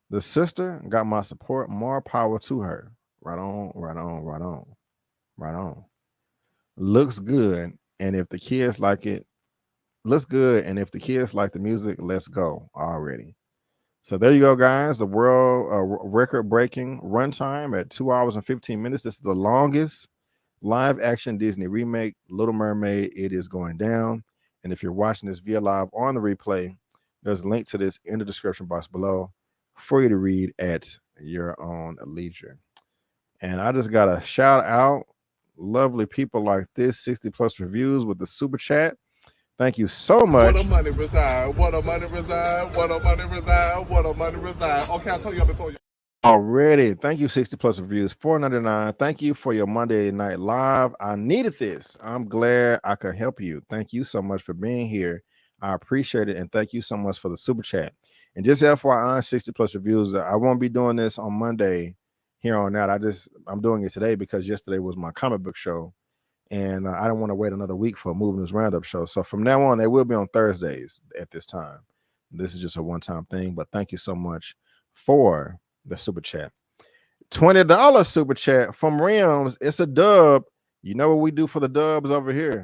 The sister got my support. More power to her. Right on, right on, right on, right on. Looks good. And if the kids like it, looks good. And if the kids like the music, let's go already. So there you go, guys. The world record-breaking runtime at 2 hours and 15 minutes. This is the longest live action Disney remake, Little Mermaid. It is going down. And if you're watching this via live on the replay, there's a link to this in the description box below for you to read at your own leisure. And I just got to shout out lovely people like this, 60 plus reviews with the super chat. Thank you so much. What a money reside, what a money reside, what a money reside, what a money reside. Okay, I told you before. Already. Thank you, 60 plus reviews, $4.99. Thank you for your Monday night live. I needed this. I'm glad I could help you. Thank you so much for being here. I appreciate it. And thank you so much for the super chat. And just FYI, 60 plus reviews. I won't be doing this on Monday here on out. I'm doing it today because yesterday was my comic book show. And I don't want to wait another week for a Moving This Roundup show. So from now on, they will be on Thursdays at this time. This is just a one-time thing. But thank you so much for the super chat. $20 super chat from Rims. It's a dub. You know what we do for the dubs over here.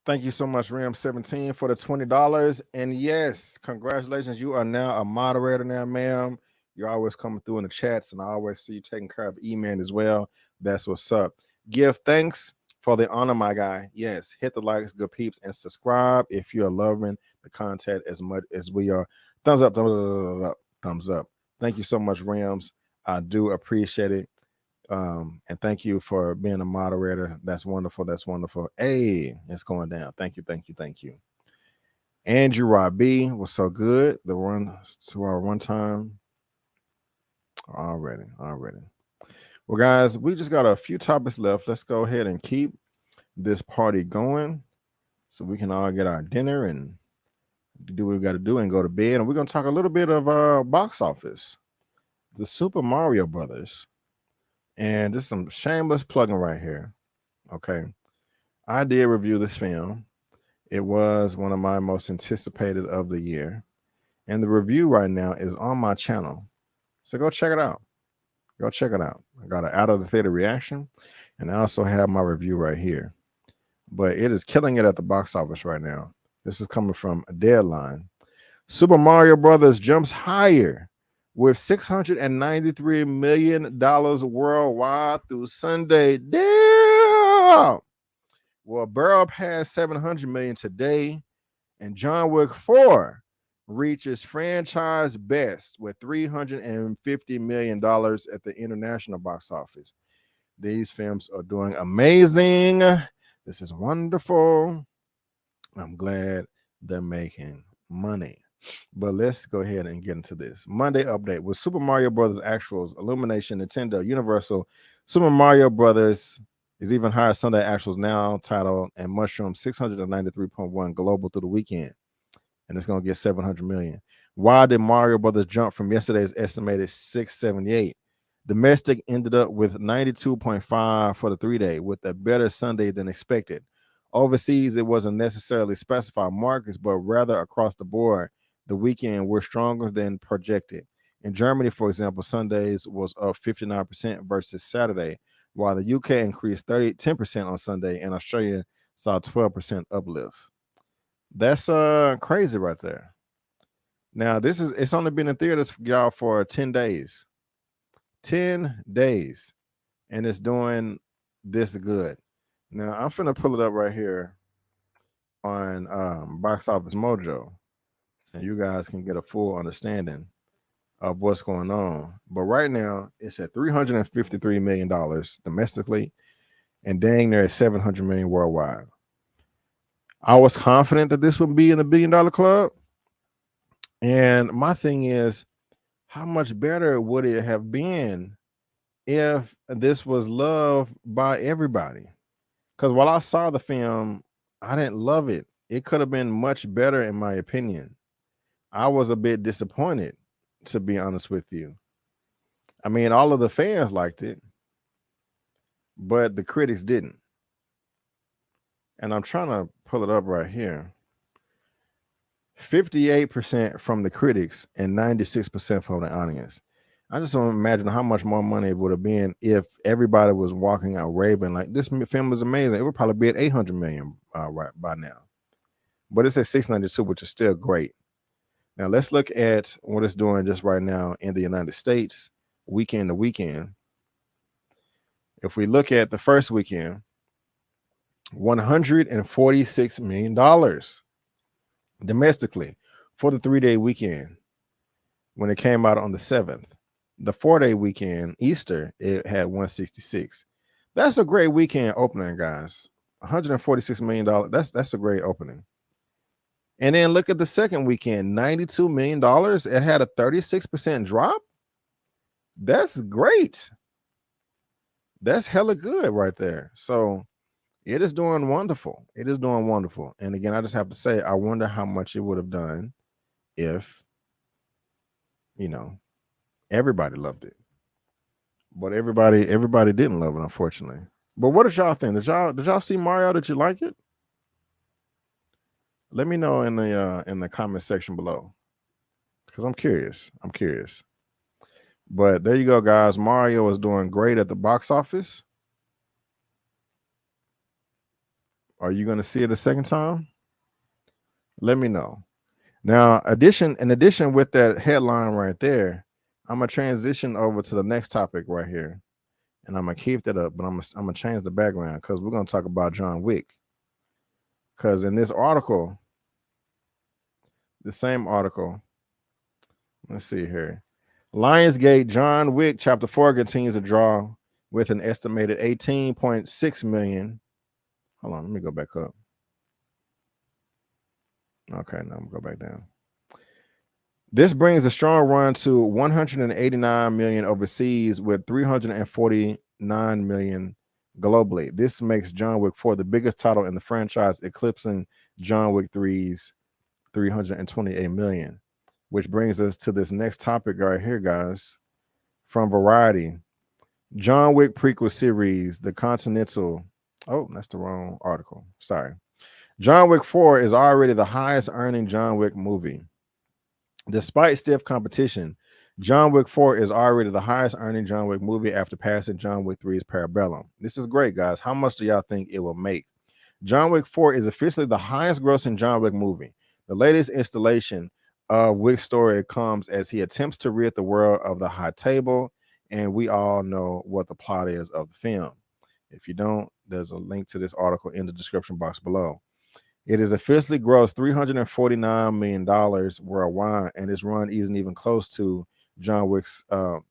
Thank you so much, Rim17, for the $20. And yes, congratulations. You are now a moderator now, ma'am. You're always coming through in the chats, and I always see you taking care of Eman as well. That's what's up. Give thanks for the honor, my guy. Yes, hit the likes, good peeps, and subscribe if you're loving the content as much as we are. Thumbs up, thumbs up, thumbs up. Thank you so much, Rims. I do appreciate it. And thank you for being a moderator. That's wonderful. That's wonderful. Hey, it's going down. Thank you, thank you, thank you. Andrew Robbie was so good. The run to our one time. Already. Well, guys, we just got a few topics left. Let's go ahead and keep this party going so we can all get our dinner and do what we got to do and go to bed. And we're going to talk a little bit of box office. The Super Mario Brothers. And just some shameless plugging right here. Okay. I did review this film. It was one of my most anticipated of the year. And the review right now is on my channel. So go check it out. Go check it out. I got an out of the theater reaction. And I also have my review right here. But it is killing it at the box office right now. This is coming from a Deadline. Super Mario Brothers jumps higher with $693 million worldwide through Sunday. Damn! Well, barrel passed $700 million today, and John Wick 4 reaches franchise best with $350 million at the international box office. These films are doing amazing. This is wonderful. I'm glad they're making money. But let's go ahead and get into this. Monday update with Super Mario Brothers actuals, Illumination, Nintendo, Universal. Super Mario Brothers is even higher Sunday actuals now, titled and Mushroom 693.1 global through the weekend. And it's going to get 700 million. Why did Mario Brothers jump from yesterday's estimated 678? Domestic ended up with 92.5 for the 3-day, with a better Sunday than expected. Overseas, it wasn't necessarily specified markets, but rather across the board, the weekend were stronger than projected. In Germany, for example, Sundays was up 59% versus Saturday, while the UK increased 10% on Sunday, and Australia saw 12% uplift. That's crazy right there. Now, it's only been in theaters for y'all for 10 days. 10 days. And it's doing this good. Now, I'm finna pull it up right here on Box Office Mojo, so you guys can get a full understanding of what's going on. But right now, it's at $353 million domestically, and dang near $700 million worldwide. I was confident that this would be in the $1 billion club. And my thing is, how much better would it have been if this was loved by everybody? Because while I saw the film, I didn't love it. It could have been much better, in my opinion. I was a bit disappointed, to be honest with you. I mean, all of the fans liked it, but the critics didn't. And I'm trying to pull it up right here. 58% from the critics and 96% from the audience. I just don't imagine how much more money it would have been if everybody was walking out raving like this film is amazing. It would probably be at 800 million right by now. But it's at 692, which is still great. Now let's look at what it's doing just right now in the United States, weekend to weekend. If we look at the first weekend, $146 million domestically for the 3-day weekend when it came out on the 7th. The 4-day weekend, Easter, it had 166. That's a great weekend opening, guys. $146 million. That's a great opening. And then look at the second weekend, $92 million. It had a 36% drop. That's great. That's hella good right there. So it is doing wonderful. It is doing wonderful. And again, I just have to say, I wonder how much it would have done if, everybody loved it. But everybody didn't love it, unfortunately. But what did y'all think? Did y'all see Mario? Did you like it? Let me know in the comment section below, because I'm curious. But there you go, guys. Mario is doing great at the box office. Are you going to see it a second time? Let me know. Now, in addition with that headline right there, I'm going to transition over to the next topic right here. And I'm going to keep that up, but I'm going to change the background because we're going to talk about John Wick. Because in this article, the same article, let's see here. Lionsgate, John Wick Chapter 4 continues to draw with an estimated 18.6 million. Hold on, let me go back up. Okay, now I'm going to go back down. This brings a strong run to 189 million overseas with 349 million globally. This makes John Wick 4 the biggest title in the franchise, eclipsing John Wick 3's 328 million, which brings us to this next topic right here, guys, from Variety. John Wick prequel series, The Continental. Oh, that's the wrong article. Sorry. John Wick 4 is already the highest earning John Wick movie. Despite stiff competition, John Wick 4 is already the highest earning John Wick movie after passing John Wick 3's Parabellum. This is great, guys. How much do y'all think it will make? John Wick 4 is officially the highest grossing John Wick movie. The latest installation of Wick's story comes as he attempts to rid the world of the high table, and we all know what the plot is of the film. If you don't, there's a link to this article in the description box below. It has officially grossed $349 million worldwide, and its run isn't even close to John Wick's. And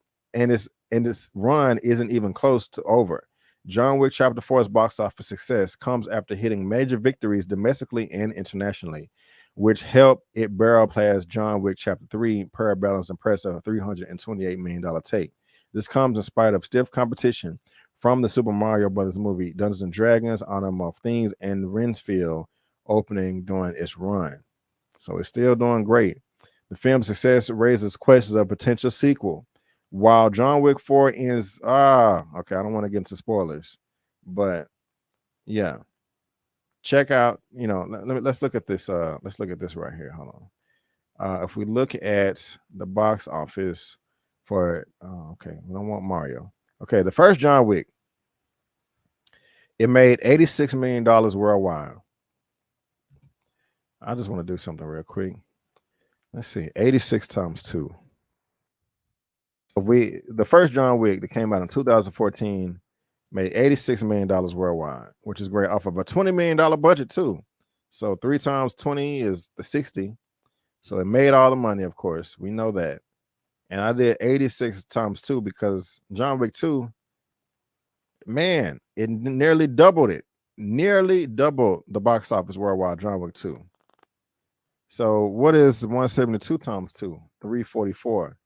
its run isn't even close to over. John Wick Chapter 4's box office success comes after hitting major victories domestically and internationally, which helped it barrel past John Wick Chapter 3 Parabellum's impressive $328 million take. This comes in spite of stiff competition from the Super Mario Brothers movie, Dungeons & Dragons, Honor of Things, and Renfield opening during its run. So it's still doing great. The film's success raises questions of potential sequel. While John Wick 4 ends, okay, I don't want to get into spoilers, but yeah. check out, let's look at this. Let's look at this right here. Hold on. If we look at the box office for, okay, we don't want Mario. Okay, the first John Wick, it made $86 million worldwide. I just want to do something real quick. Let's see, 86 times 2. The first John Wick that came out in 2014 made $86 million worldwide, which is great, off of a $20 million budget too. So 3 times 20 is the 60. So it made all the money, of course. We know that. And I did 86 times 2 because John Wick 2, man, it nearly doubled it. Nearly doubled the box office worldwide, John Wick 2. So what is 172 times 2? 344.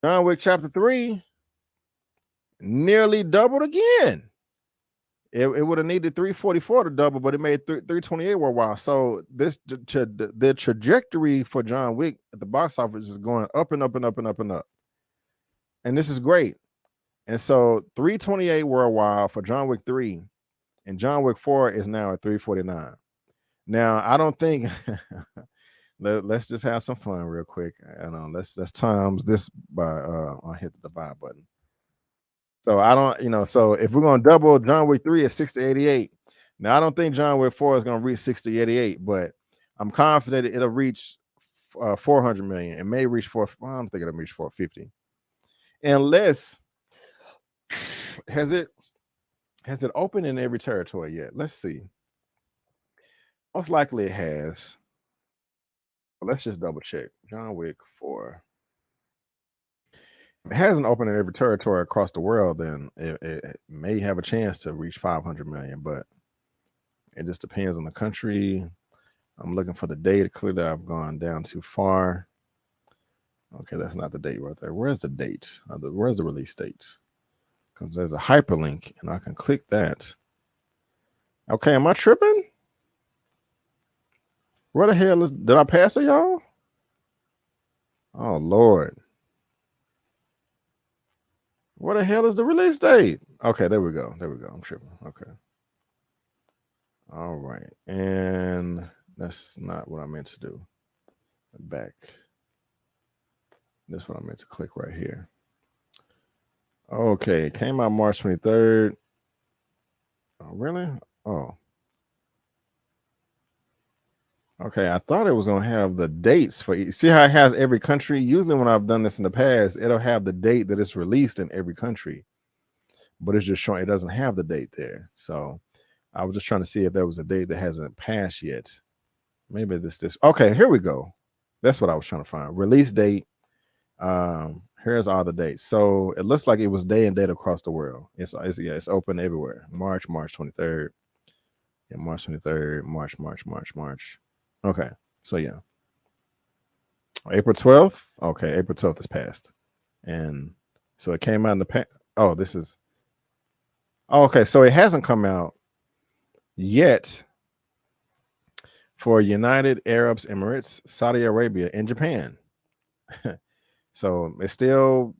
John Wick Chapter 3 nearly doubled again. It would have needed 344 to double, but it made 328 worldwide. So the trajectory for John Wick at the box office is going up and up and up and up and up. And this is great. And so 328 worldwide for John Wick 3, and John Wick 4 is now at 349. Now, I don't think let's just have some fun real quick. And let's times this by I'll hit the divide button. So I don't, so if we're gonna double John Wick 3 at 6088, now I don't think John Wick 4 is gonna reach 6088, but I'm confident it'll reach 400 million. It may reach I don't think it'll reach 450. Unless has it opened in every territory yet? Let's see. Most likely it has. But let's just double check. John Wick 4. If it hasn't opened in every territory across the world, then it may have a chance to reach 500 million, but it just depends on the country. I'm looking for the date. Clearly I've gone down too far. Okay, that's not the date right there. Where's the date? Where's the release date? Because there's a hyperlink and I can click that. Okay, am I tripping? Where the hell did I pass it, y'all? Oh Lord. What the hell is the release date? Okay, there we go. I'm tripping. Okay. All right. And that's not what I meant to do. Back. This is what I meant to click right here. Okay, it came out March 23rd. Oh, really? Oh. Okay, I thought it was going to have the dates for each. See how it has every country? Usually when I've done this in the past, it'll have the date that it's released in every country. But it's just showing it doesn't have the date there. So I was just trying to see if there was a date that hasn't passed yet. Maybe this. Okay, here we go. That's what I was trying to find. Release date. Here's all the dates. So it looks like it was day and date across the world. It's open everywhere. March 23rd. Yeah, March 23rd. March. Okay, so yeah. April 12th. Okay, April 12th is passed. And so it came out in the past. Oh, this is. Oh, okay, so it hasn't come out yet for United Arab Emirates, Saudi Arabia, and Japan. So it's still.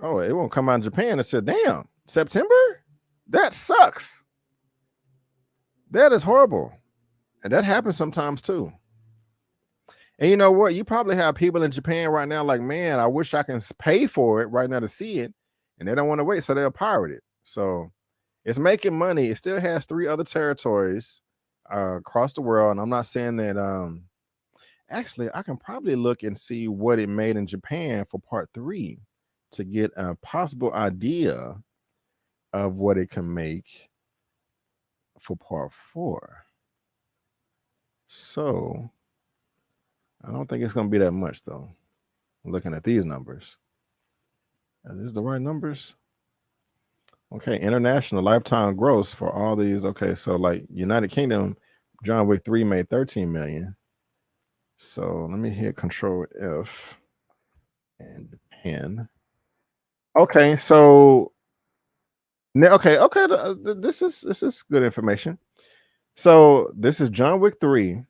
Oh, it won't come out in Japan. It said, damn, September? That sucks. That is horrible. And that happens sometimes too. And you know what? You probably have people in Japan right now like, man, I wish I can pay for it right now to see it. And they don't want to wait, so they'll pirate it. So it's making money. It still has 3 other territories across the world. And I'm not saying that actually I can probably look and see what it made in Japan for part 3 to get a possible idea of what it can make for part 4. So I don't think it's going to be that much, though. Looking at these numbers. Is this the right numbers? Okay, international lifetime gross for all these. Okay, so like United Kingdom, John Wick 3 made 13 million. So let me hit Control F and Japan. Okay, so okay. This is good information. So this is John Wick 3.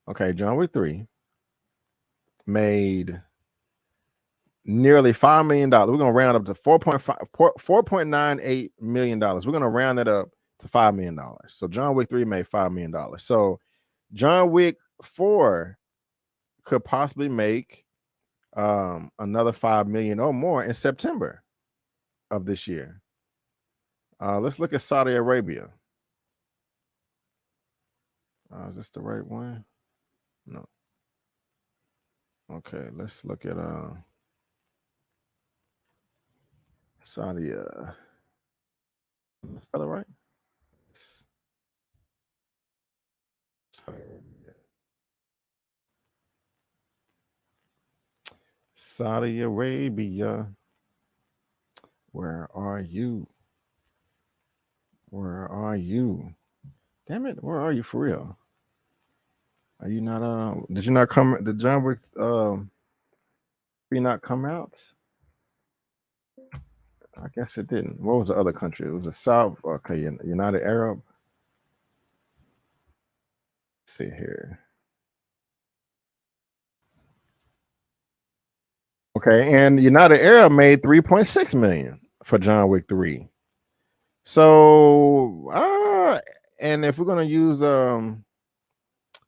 Okay, John Wick 3 made nearly $5 million. We're gonna round up to $4.98 million. We're gonna round that up to $5 million. So John Wick 3 made $5 million. So John Wick 4 could possibly make another 5 million or more in September of this year. Let's look at Saudi Arabia. Is this the right one? No. Okay, let's look at Saudi. Spell it right? Saudi Arabia. Where are you? Where are you? Damn it, where are you for real? Are you not did you not come, did John Wick not come out? I guess it didn't. What was the other country? It was the South. Okay, United Arab. Let's see here. Okay, and United Arab made 3.6 million for John Wick 3. So and if we're gonna use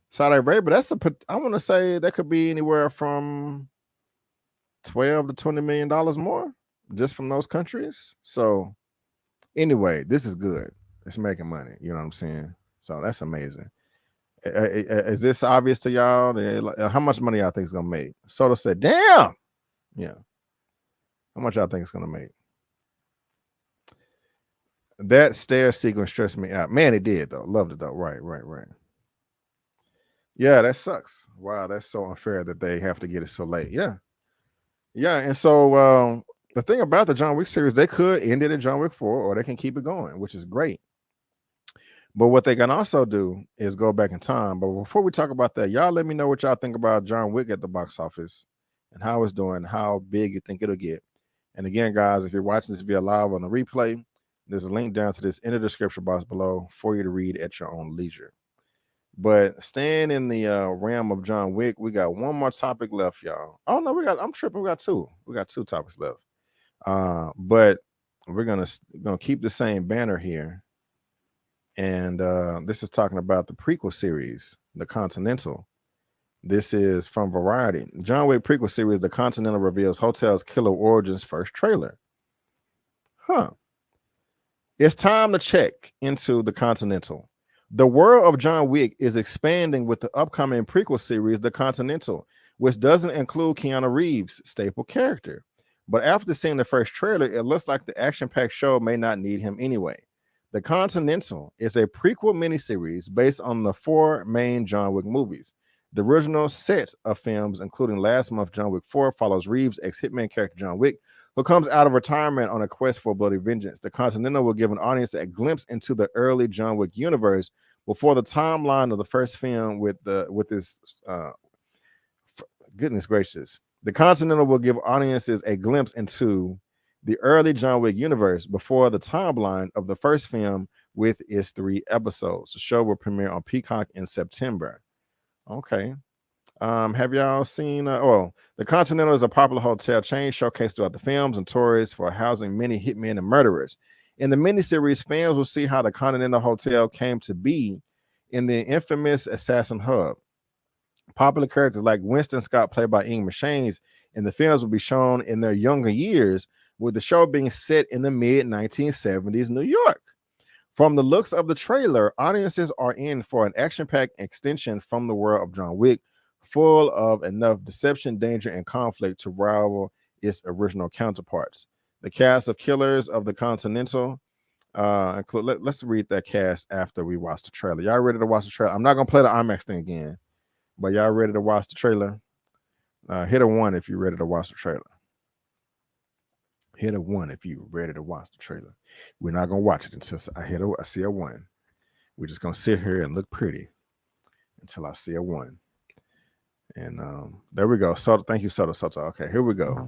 Saudi Arabia, that's I want to say that could be anywhere from $12 to $20 million more just from those countries. So anyway, this is good. It's making money. You know what I'm saying? So that's amazing. Is this obvious to y'all? How much money y'all think it's gonna make? Soto said, "Damn, yeah." How much y'all think it's gonna make? That stair sequence stressed me out. Man, it did though. Loved it though. Right. Yeah, that sucks. Wow, that's so unfair that they have to get it so late. Yeah. And so the thing about the John Wick series, they could end it at John Wick 4, or they can keep it going, which is great. But what they can also do is go back in time. But before we talk about that, y'all let me know what y'all think about John Wick at the box office and how it's doing, how big you think it'll get. And again, guys, if you're watching this via live on the replay, there's a link down to this in the description box below for you to read at your own leisure. But staying in the realm of John Wick, we got one more topic left, y'all. Oh no, I'm tripping. We got two. We got two topics left. But we're gonna keep the same banner here. And this is talking about the prequel series, The Continental. This is from Variety. John Wick prequel series, The Continental, reveals Hotel's killer origins first trailer. It's time to check into The Continental. The world of John Wick is expanding with the upcoming prequel series, The Continental, which doesn't include Keanu Reeves' staple character. But after seeing the first trailer, it looks like the action-packed show may not need him anyway. The Continental is a prequel miniseries based on the 4 main John Wick movies. The original set of films, including last month John Wick 4, follows Reeves' ex-hitman character John Wick, who comes out of retirement on a quest for bloody vengeance. The Continental will give an audience a glimpse into the early John Wick universe before the timeline of the first film with this goodness gracious. The Continental will give audiences a glimpse into the early John Wick universe before the timeline of the first film with its 3 episodes. The show will premiere on Peacock in September. Okay. Have y'all seen the Continental is a popular hotel chain showcased throughout the films and tours for housing many hitmen and murderers. In the miniseries, fans will see how the Continental Hotel came to be in the infamous Assassin Hub. Popular characters like Winston Scott, played by Ian McShane's, in the films will be shown in their younger years, with the show being set in the mid-1970s New York. From the looks of the trailer, audiences are in for an action-packed extension from the world of John Wick, full of enough deception, danger, and conflict to rival its original counterparts. The cast of killers of the Continental include. Let's read that cast after we watch the trailer. Y'all ready to watch the trailer? I'm not gonna play the IMAX thing again, but y'all ready to watch the trailer? Hit a 1 if you're ready to watch the trailer. Hit a 1 if you're ready to watch the trailer. We're not gonna watch it until I see a 1. We're just gonna sit here and look pretty until I see a 1. And there we go. So thank you, Soto. Okay, here we go.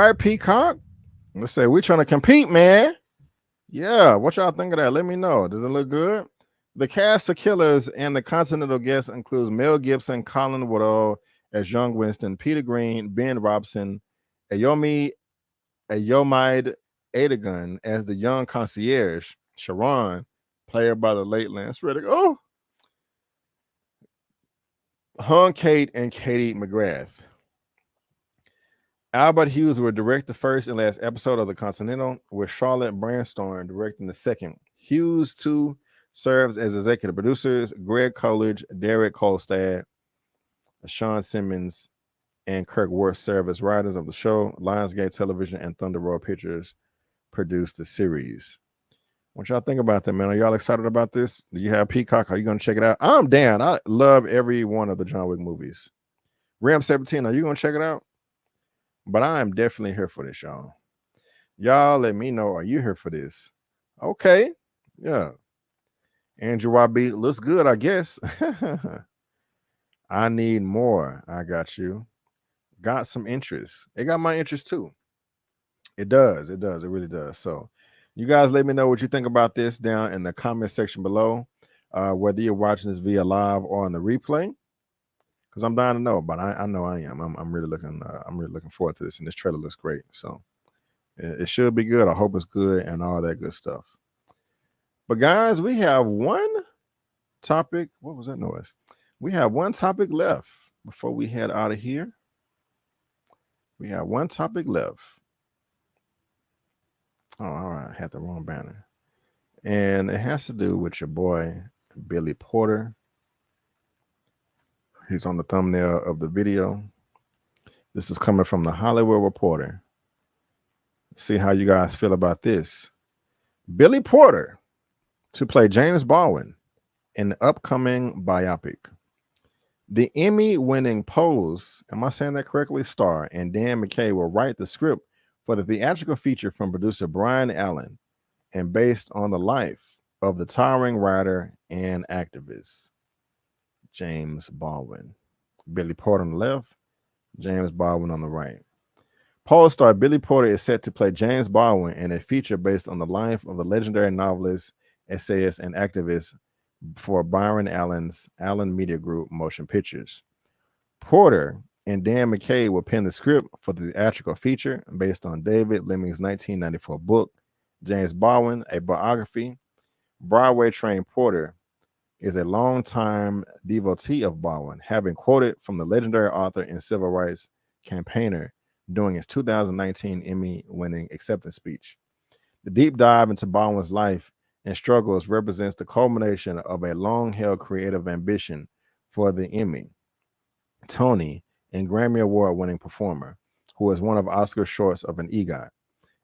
right, Peacock. Let's say we're trying to compete, man. Yeah, what y'all think of that? Let me know. Does it look good? The cast of killers and the continental guests includes Mel Gibson, Colin Woodall as young Winston, Peter Green, Ben Robson, Ayomide Adegun as the young concierge, Sharon, played by the late Lance Reddick. Oh, Hung Kate and Katie McGrath. Albert Hughes will direct the first and last episode of The Continental, with Charlotte Branstorm directing the second. Hughes, too, serves as executive producers. Greg Coolidge, Derek Kolstad, Sean Simmons, and Kirk Worth serve as writers of the show. Lionsgate Television and Thunder Road Pictures produced the series. What y'all think about that, man? Are y'all excited about this? Do you have Peacock? Are you going to check it out? I'm down. I love every one of the John Wick movies. Ram 17, are you going to check it out? But I am definitely here for this, y'all. Y'all let me know, are you here for this? Okay. Yeah. Andrew YB looks good, I guess. I need more. I got you. Got some interest. It got my interest too. It does. It does. It really does. So you guys let me know what you think about this down in the comment section below. Whether you're watching this via live or on the replay. Because I'm dying to know, but I know I am. I'm really looking forward to this, and this trailer looks great. So it should be good. I hope it's good and all that good stuff. But guys, we have one topic. What was that noise? We have one topic left before we head out of here. We have one topic left. Oh, all right. I had the wrong banner. And it has to do with your boy, Billy Porter. He's on the thumbnail of the video. This is coming from the Hollywood Reporter. See how you guys feel about this. Billy Porter to play James Baldwin in the upcoming biopic. The Emmy-winning Pose, am I saying that correctly, star and Dan McKay will write the script for the theatrical feature from producer Brian Allen and based on the life of the towering writer and activist James Baldwin. Billy Porter on the left, James Baldwin on the right. Pose star Billy Porter is set to play James Baldwin in a feature based on the life of the legendary novelist, essayist, and activist for Byron Allen's Allen Media Group Motion Pictures. Porter and Dan McKay will pen the script for the theatrical feature based on David Lemming's 1994 book, James Baldwin, a biography. Broadway-trained Porter is a longtime devotee of Baldwin, having quoted from the legendary author and civil rights campaigner during his 2019 Emmy-winning acceptance speech. The deep dive into Baldwin's life and struggles represents the culmination of a long-held creative ambition for the Emmy, Tony, and Grammy Award-winning performer, who is one of Oscar Short's of an EGOT.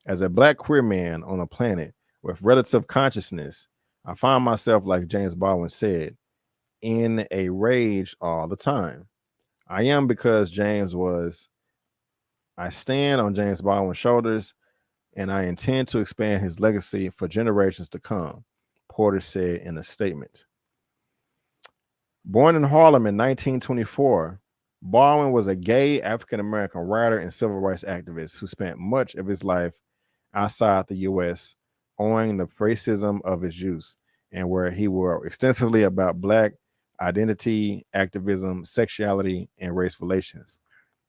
As a Black queer man on a planet with relative consciousness, I find myself, like James Baldwin said, in a rage all the time. I am because James was. I stand on James Baldwin's shoulders, and I intend to expand his legacy for generations to come, Porter said in a statement. Born in Harlem in 1924, Baldwin was a gay African-American writer and civil rights activist who spent much of his life outside the U.S., owing the racism of his youth, and where he wrote extensively about Black identity, activism, sexuality, and race relations.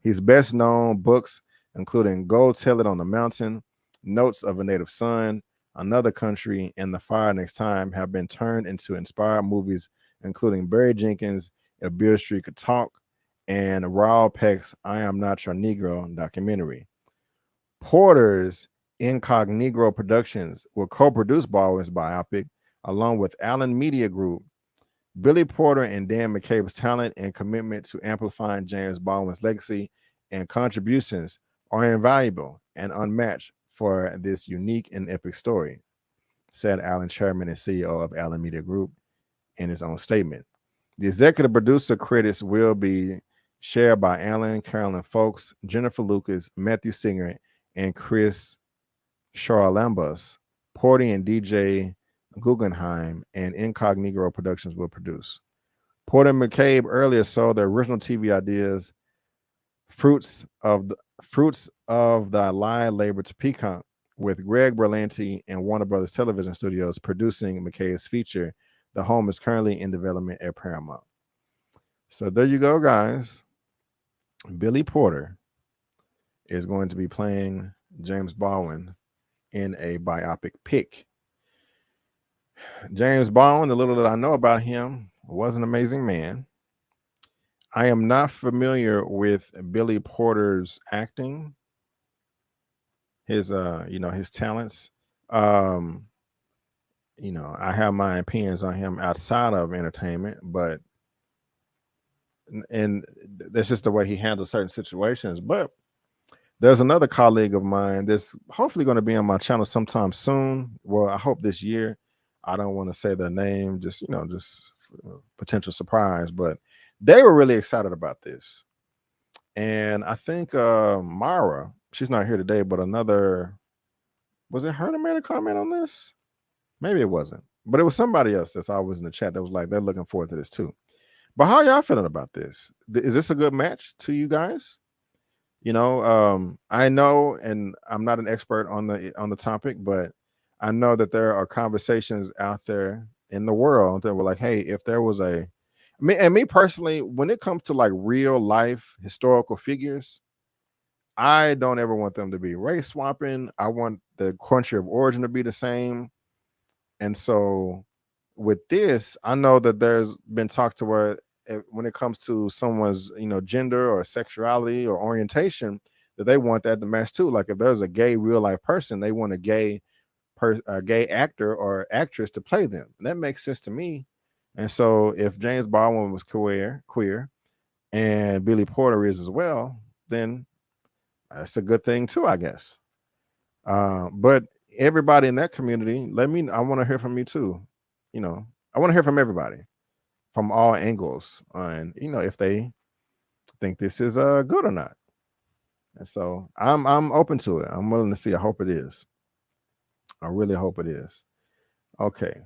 His best known books, including Go Tell It on the Mountain, Notes of a Native Son, Another Country, and The Fire Next Time, have been turned into inspired movies, including Barry Jenkins' If Beale Street Could Talk and Raul Peck's I Am Not Your Negro documentary. Porter's Incognito Productions will co-produce Baldwin's biopic along with Allen Media Group. Billy Porter and Dan McKay's talent and commitment to amplifying James Baldwin's legacy and contributions are invaluable and unmatched for this unique and epic story, said Allen, chairman and CEO of Allen Media Group, in his own statement. The executive producer credits will be shared by Allen, Carolyn Foxx, Jennifer Lucas, Matthew Singer, and Chris Charlambus. Porter and DJ Guggenheim and Incognito Productions will produce. Porter and McCabe earlier sold their original TV ideas Fruits of Thy Lie Labor to Peacock, with Greg Berlanti and Warner Brothers Television Studios producing McKay's feature. The Home is currently in development at Paramount. So there you go, guys. Billy Porter is going to be playing James Baldwin in a biopic pick. James Baldwin, the little that I know about him, was an amazing man. I am not familiar with Billy Porter's acting, his his talents. I have my opinions on him outside of entertainment, but and that's just the way he handles certain situations. But there's another colleague of mine that's hopefully going to be on my channel sometime soon. Well, I hope this year. I don't want to say their name, just potential surprise, but they were really excited about this. And I think Mara, she's not here today, but was it her that made a comment on this? Maybe it wasn't, but it was somebody else that's always in the chat that was like, they're looking forward to this too. But how y'all feeling about this? Is this a good match to you guys? I know, and I'm not an expert on the topic, but I know that there are conversations out there in the world that were like, hey, if there was me personally, when it comes to like real life historical figures, I don't ever want them to be race swapping. I want the country of origin to be the same. And so with this, I know that there's been talks to where when it comes to someone's, gender or sexuality or orientation, that they want that to match too. Like if there's a gay real life person, they want a gay actor or actress to play them. And that makes sense to me. And so if James Baldwin was queer and Billy Porter is as well, then that's a good thing too, I guess. But everybody in that community, I want to hear from you too. I want to hear from everybody from all angles on, if they think this is good or not. And so I'm open to it. I'm willing to see. I hope it is. I really hope it is. Okay.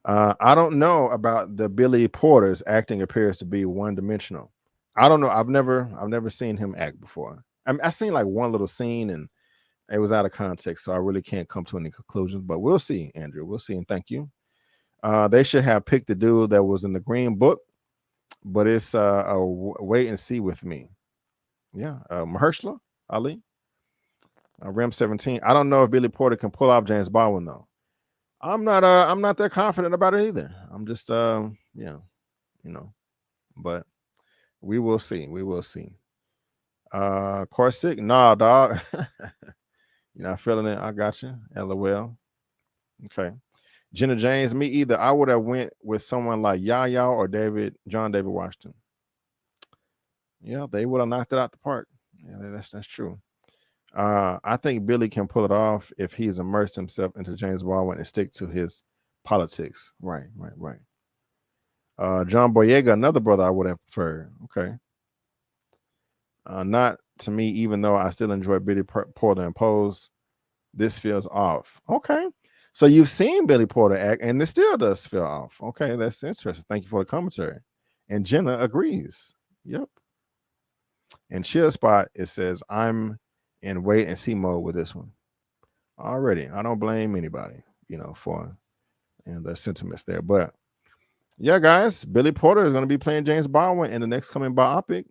I don't know about the Billy Porter's acting appears to be one-dimensional. I don't know. I've never seen him act before. I've seen like one little scene and it was out of context, so I really can't come to any conclusions, but we'll see, Andrew. We'll see, and thank you. They should have picked the dude that was in the Green Book, but it's a wait and see with me. Yeah, Mahershala Ali, Rem 17. I don't know if Billy Porter can pull off James Baldwin though. I'm not that confident about it either. I'm just but we will see. We will see. Corsic, nah, dog. You're not feeling it. I got you. LOL. Okay. Jenna James, me either. I would have went with someone like Yaya or John David Washington. Yeah, they would have knocked it out the park. Yeah, that's true. I think Billy can pull it off if he's immersed himself into James Baldwin and stick to his politics. Right. John Boyega, another brother I would have preferred. Okay. Not to me, even though I still enjoy Billy Porter and Pose. This feels off. Okay. So you've seen Billy Porter act, and this still does feel off. Okay, that's interesting. Thank you for the commentary. And Jenna agrees. Yep. And Chill Spot, it says, I'm in wait and see mode with this one. Already. I don't blame anybody, for their sentiments there. But yeah, guys, Billy Porter is going to be playing James Baldwin in the next coming biopic.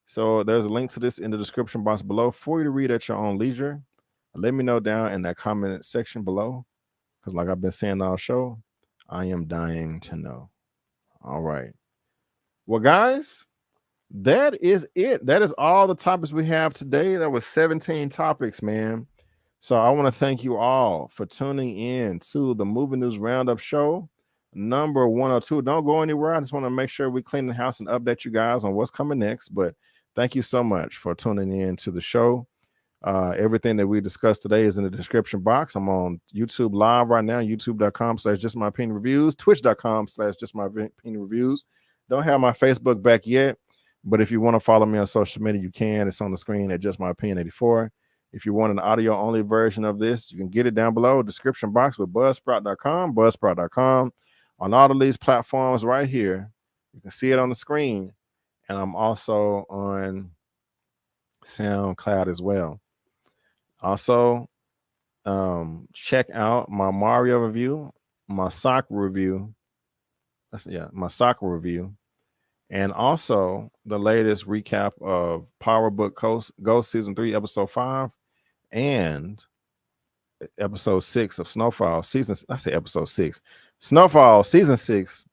So there's a link to this in the description box below for you to read at your own leisure. Let me know down in that comment section below, because like I've been saying all show, I am dying to know. All right. Well, guys, that is it. That is all the topics we have today. That was 17 topics, man. So I want to thank you all for tuning in to the Movie News Roundup show, number 102. Don't go anywhere. I just want to make sure we clean the house and update you guys on what's coming next. But thank you so much for tuning in to the show. Everything that we discussed today is in the description box. I'm on YouTube live right now, youtube.com/justmyopinionreviews, twitch.com/justmyopinionreviews. Don't have my Facebook back yet, but if you want to follow me on social media, you can. It's on the screen at justmyopinion84. If you want an audio only version of this, you can get it down below, description box with buzzsprout.com on all of these platforms right here. You can see it on the screen. And I'm also on SoundCloud as well. Also, check out my Mario review, my soccer review. My soccer review, and also the latest recap of Power Book Ghost Season 3, Episode 5, and Episode 6 of Snowfall Season. I say Episode 6, Snowfall Season 6,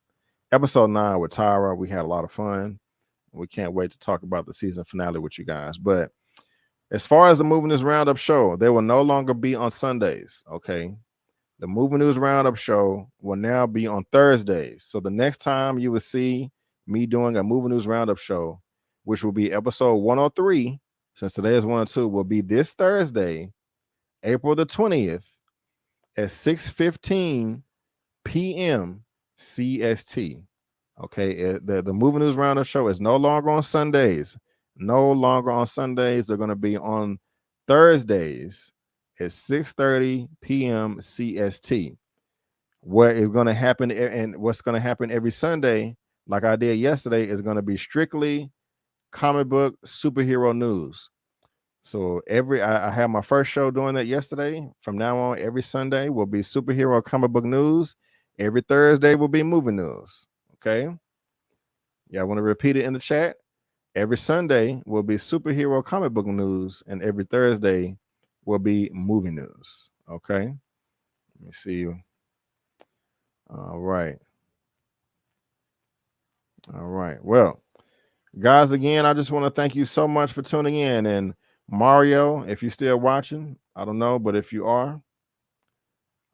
Episode 9 with Tyra. We had a lot of fun. We can't wait to talk about the season finale with you guys. But as far as the Movie News Roundup show, they will no longer be on Sundays. Okay. The Movie News Roundup show will now be on Thursdays. So the next time you will see me doing a Movie News Roundup show, which will be episode 103, since today is 102, will be this Thursday, April the 20th at 6:15 p.m. CST. Okay, the Movie News Roundup show is no longer on Sundays. No longer on Sundays. They're going to be on Thursdays at 6:30 p.m. CST. What is going to happen and what's going to happen every Sunday, like I did yesterday, is going to be strictly comic book superhero news. So I had my first show doing that yesterday. From now on, every Sunday will be superhero comic book news. Every Thursday will be movie news. Okay. Yeah, I want to repeat it in the chat. Every Sunday will be superhero comic book news, and every Thursday will be movie news. Okay. Let me see you. All right. All right. Well, guys, again, I just want to thank you so much for tuning in. And Mario, if you're still watching, I don't know, but if you are,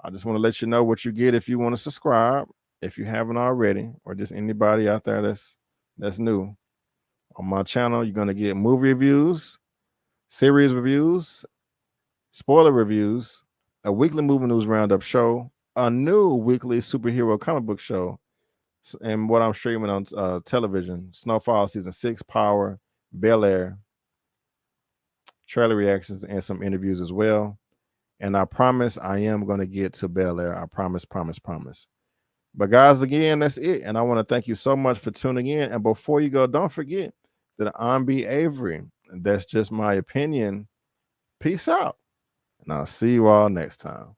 I just want to let you know what you get if you want to subscribe, if you haven't already, or just anybody out there that's new. On my channel, you're going to get movie reviews, series reviews, spoiler reviews, a weekly movie news roundup show, a new weekly superhero comic book show, and what I'm streaming on television: Snowfall Season 6, Power, Bel Air, trailer reactions, and some interviews as well. And I promise I am going to get to Bel Air. I promise. But guys, again, that's it. And I want to thank you so much for tuning in. And before you go, don't forget that I'm Avery. That's just my opinion. Peace out. And I'll see you all next time.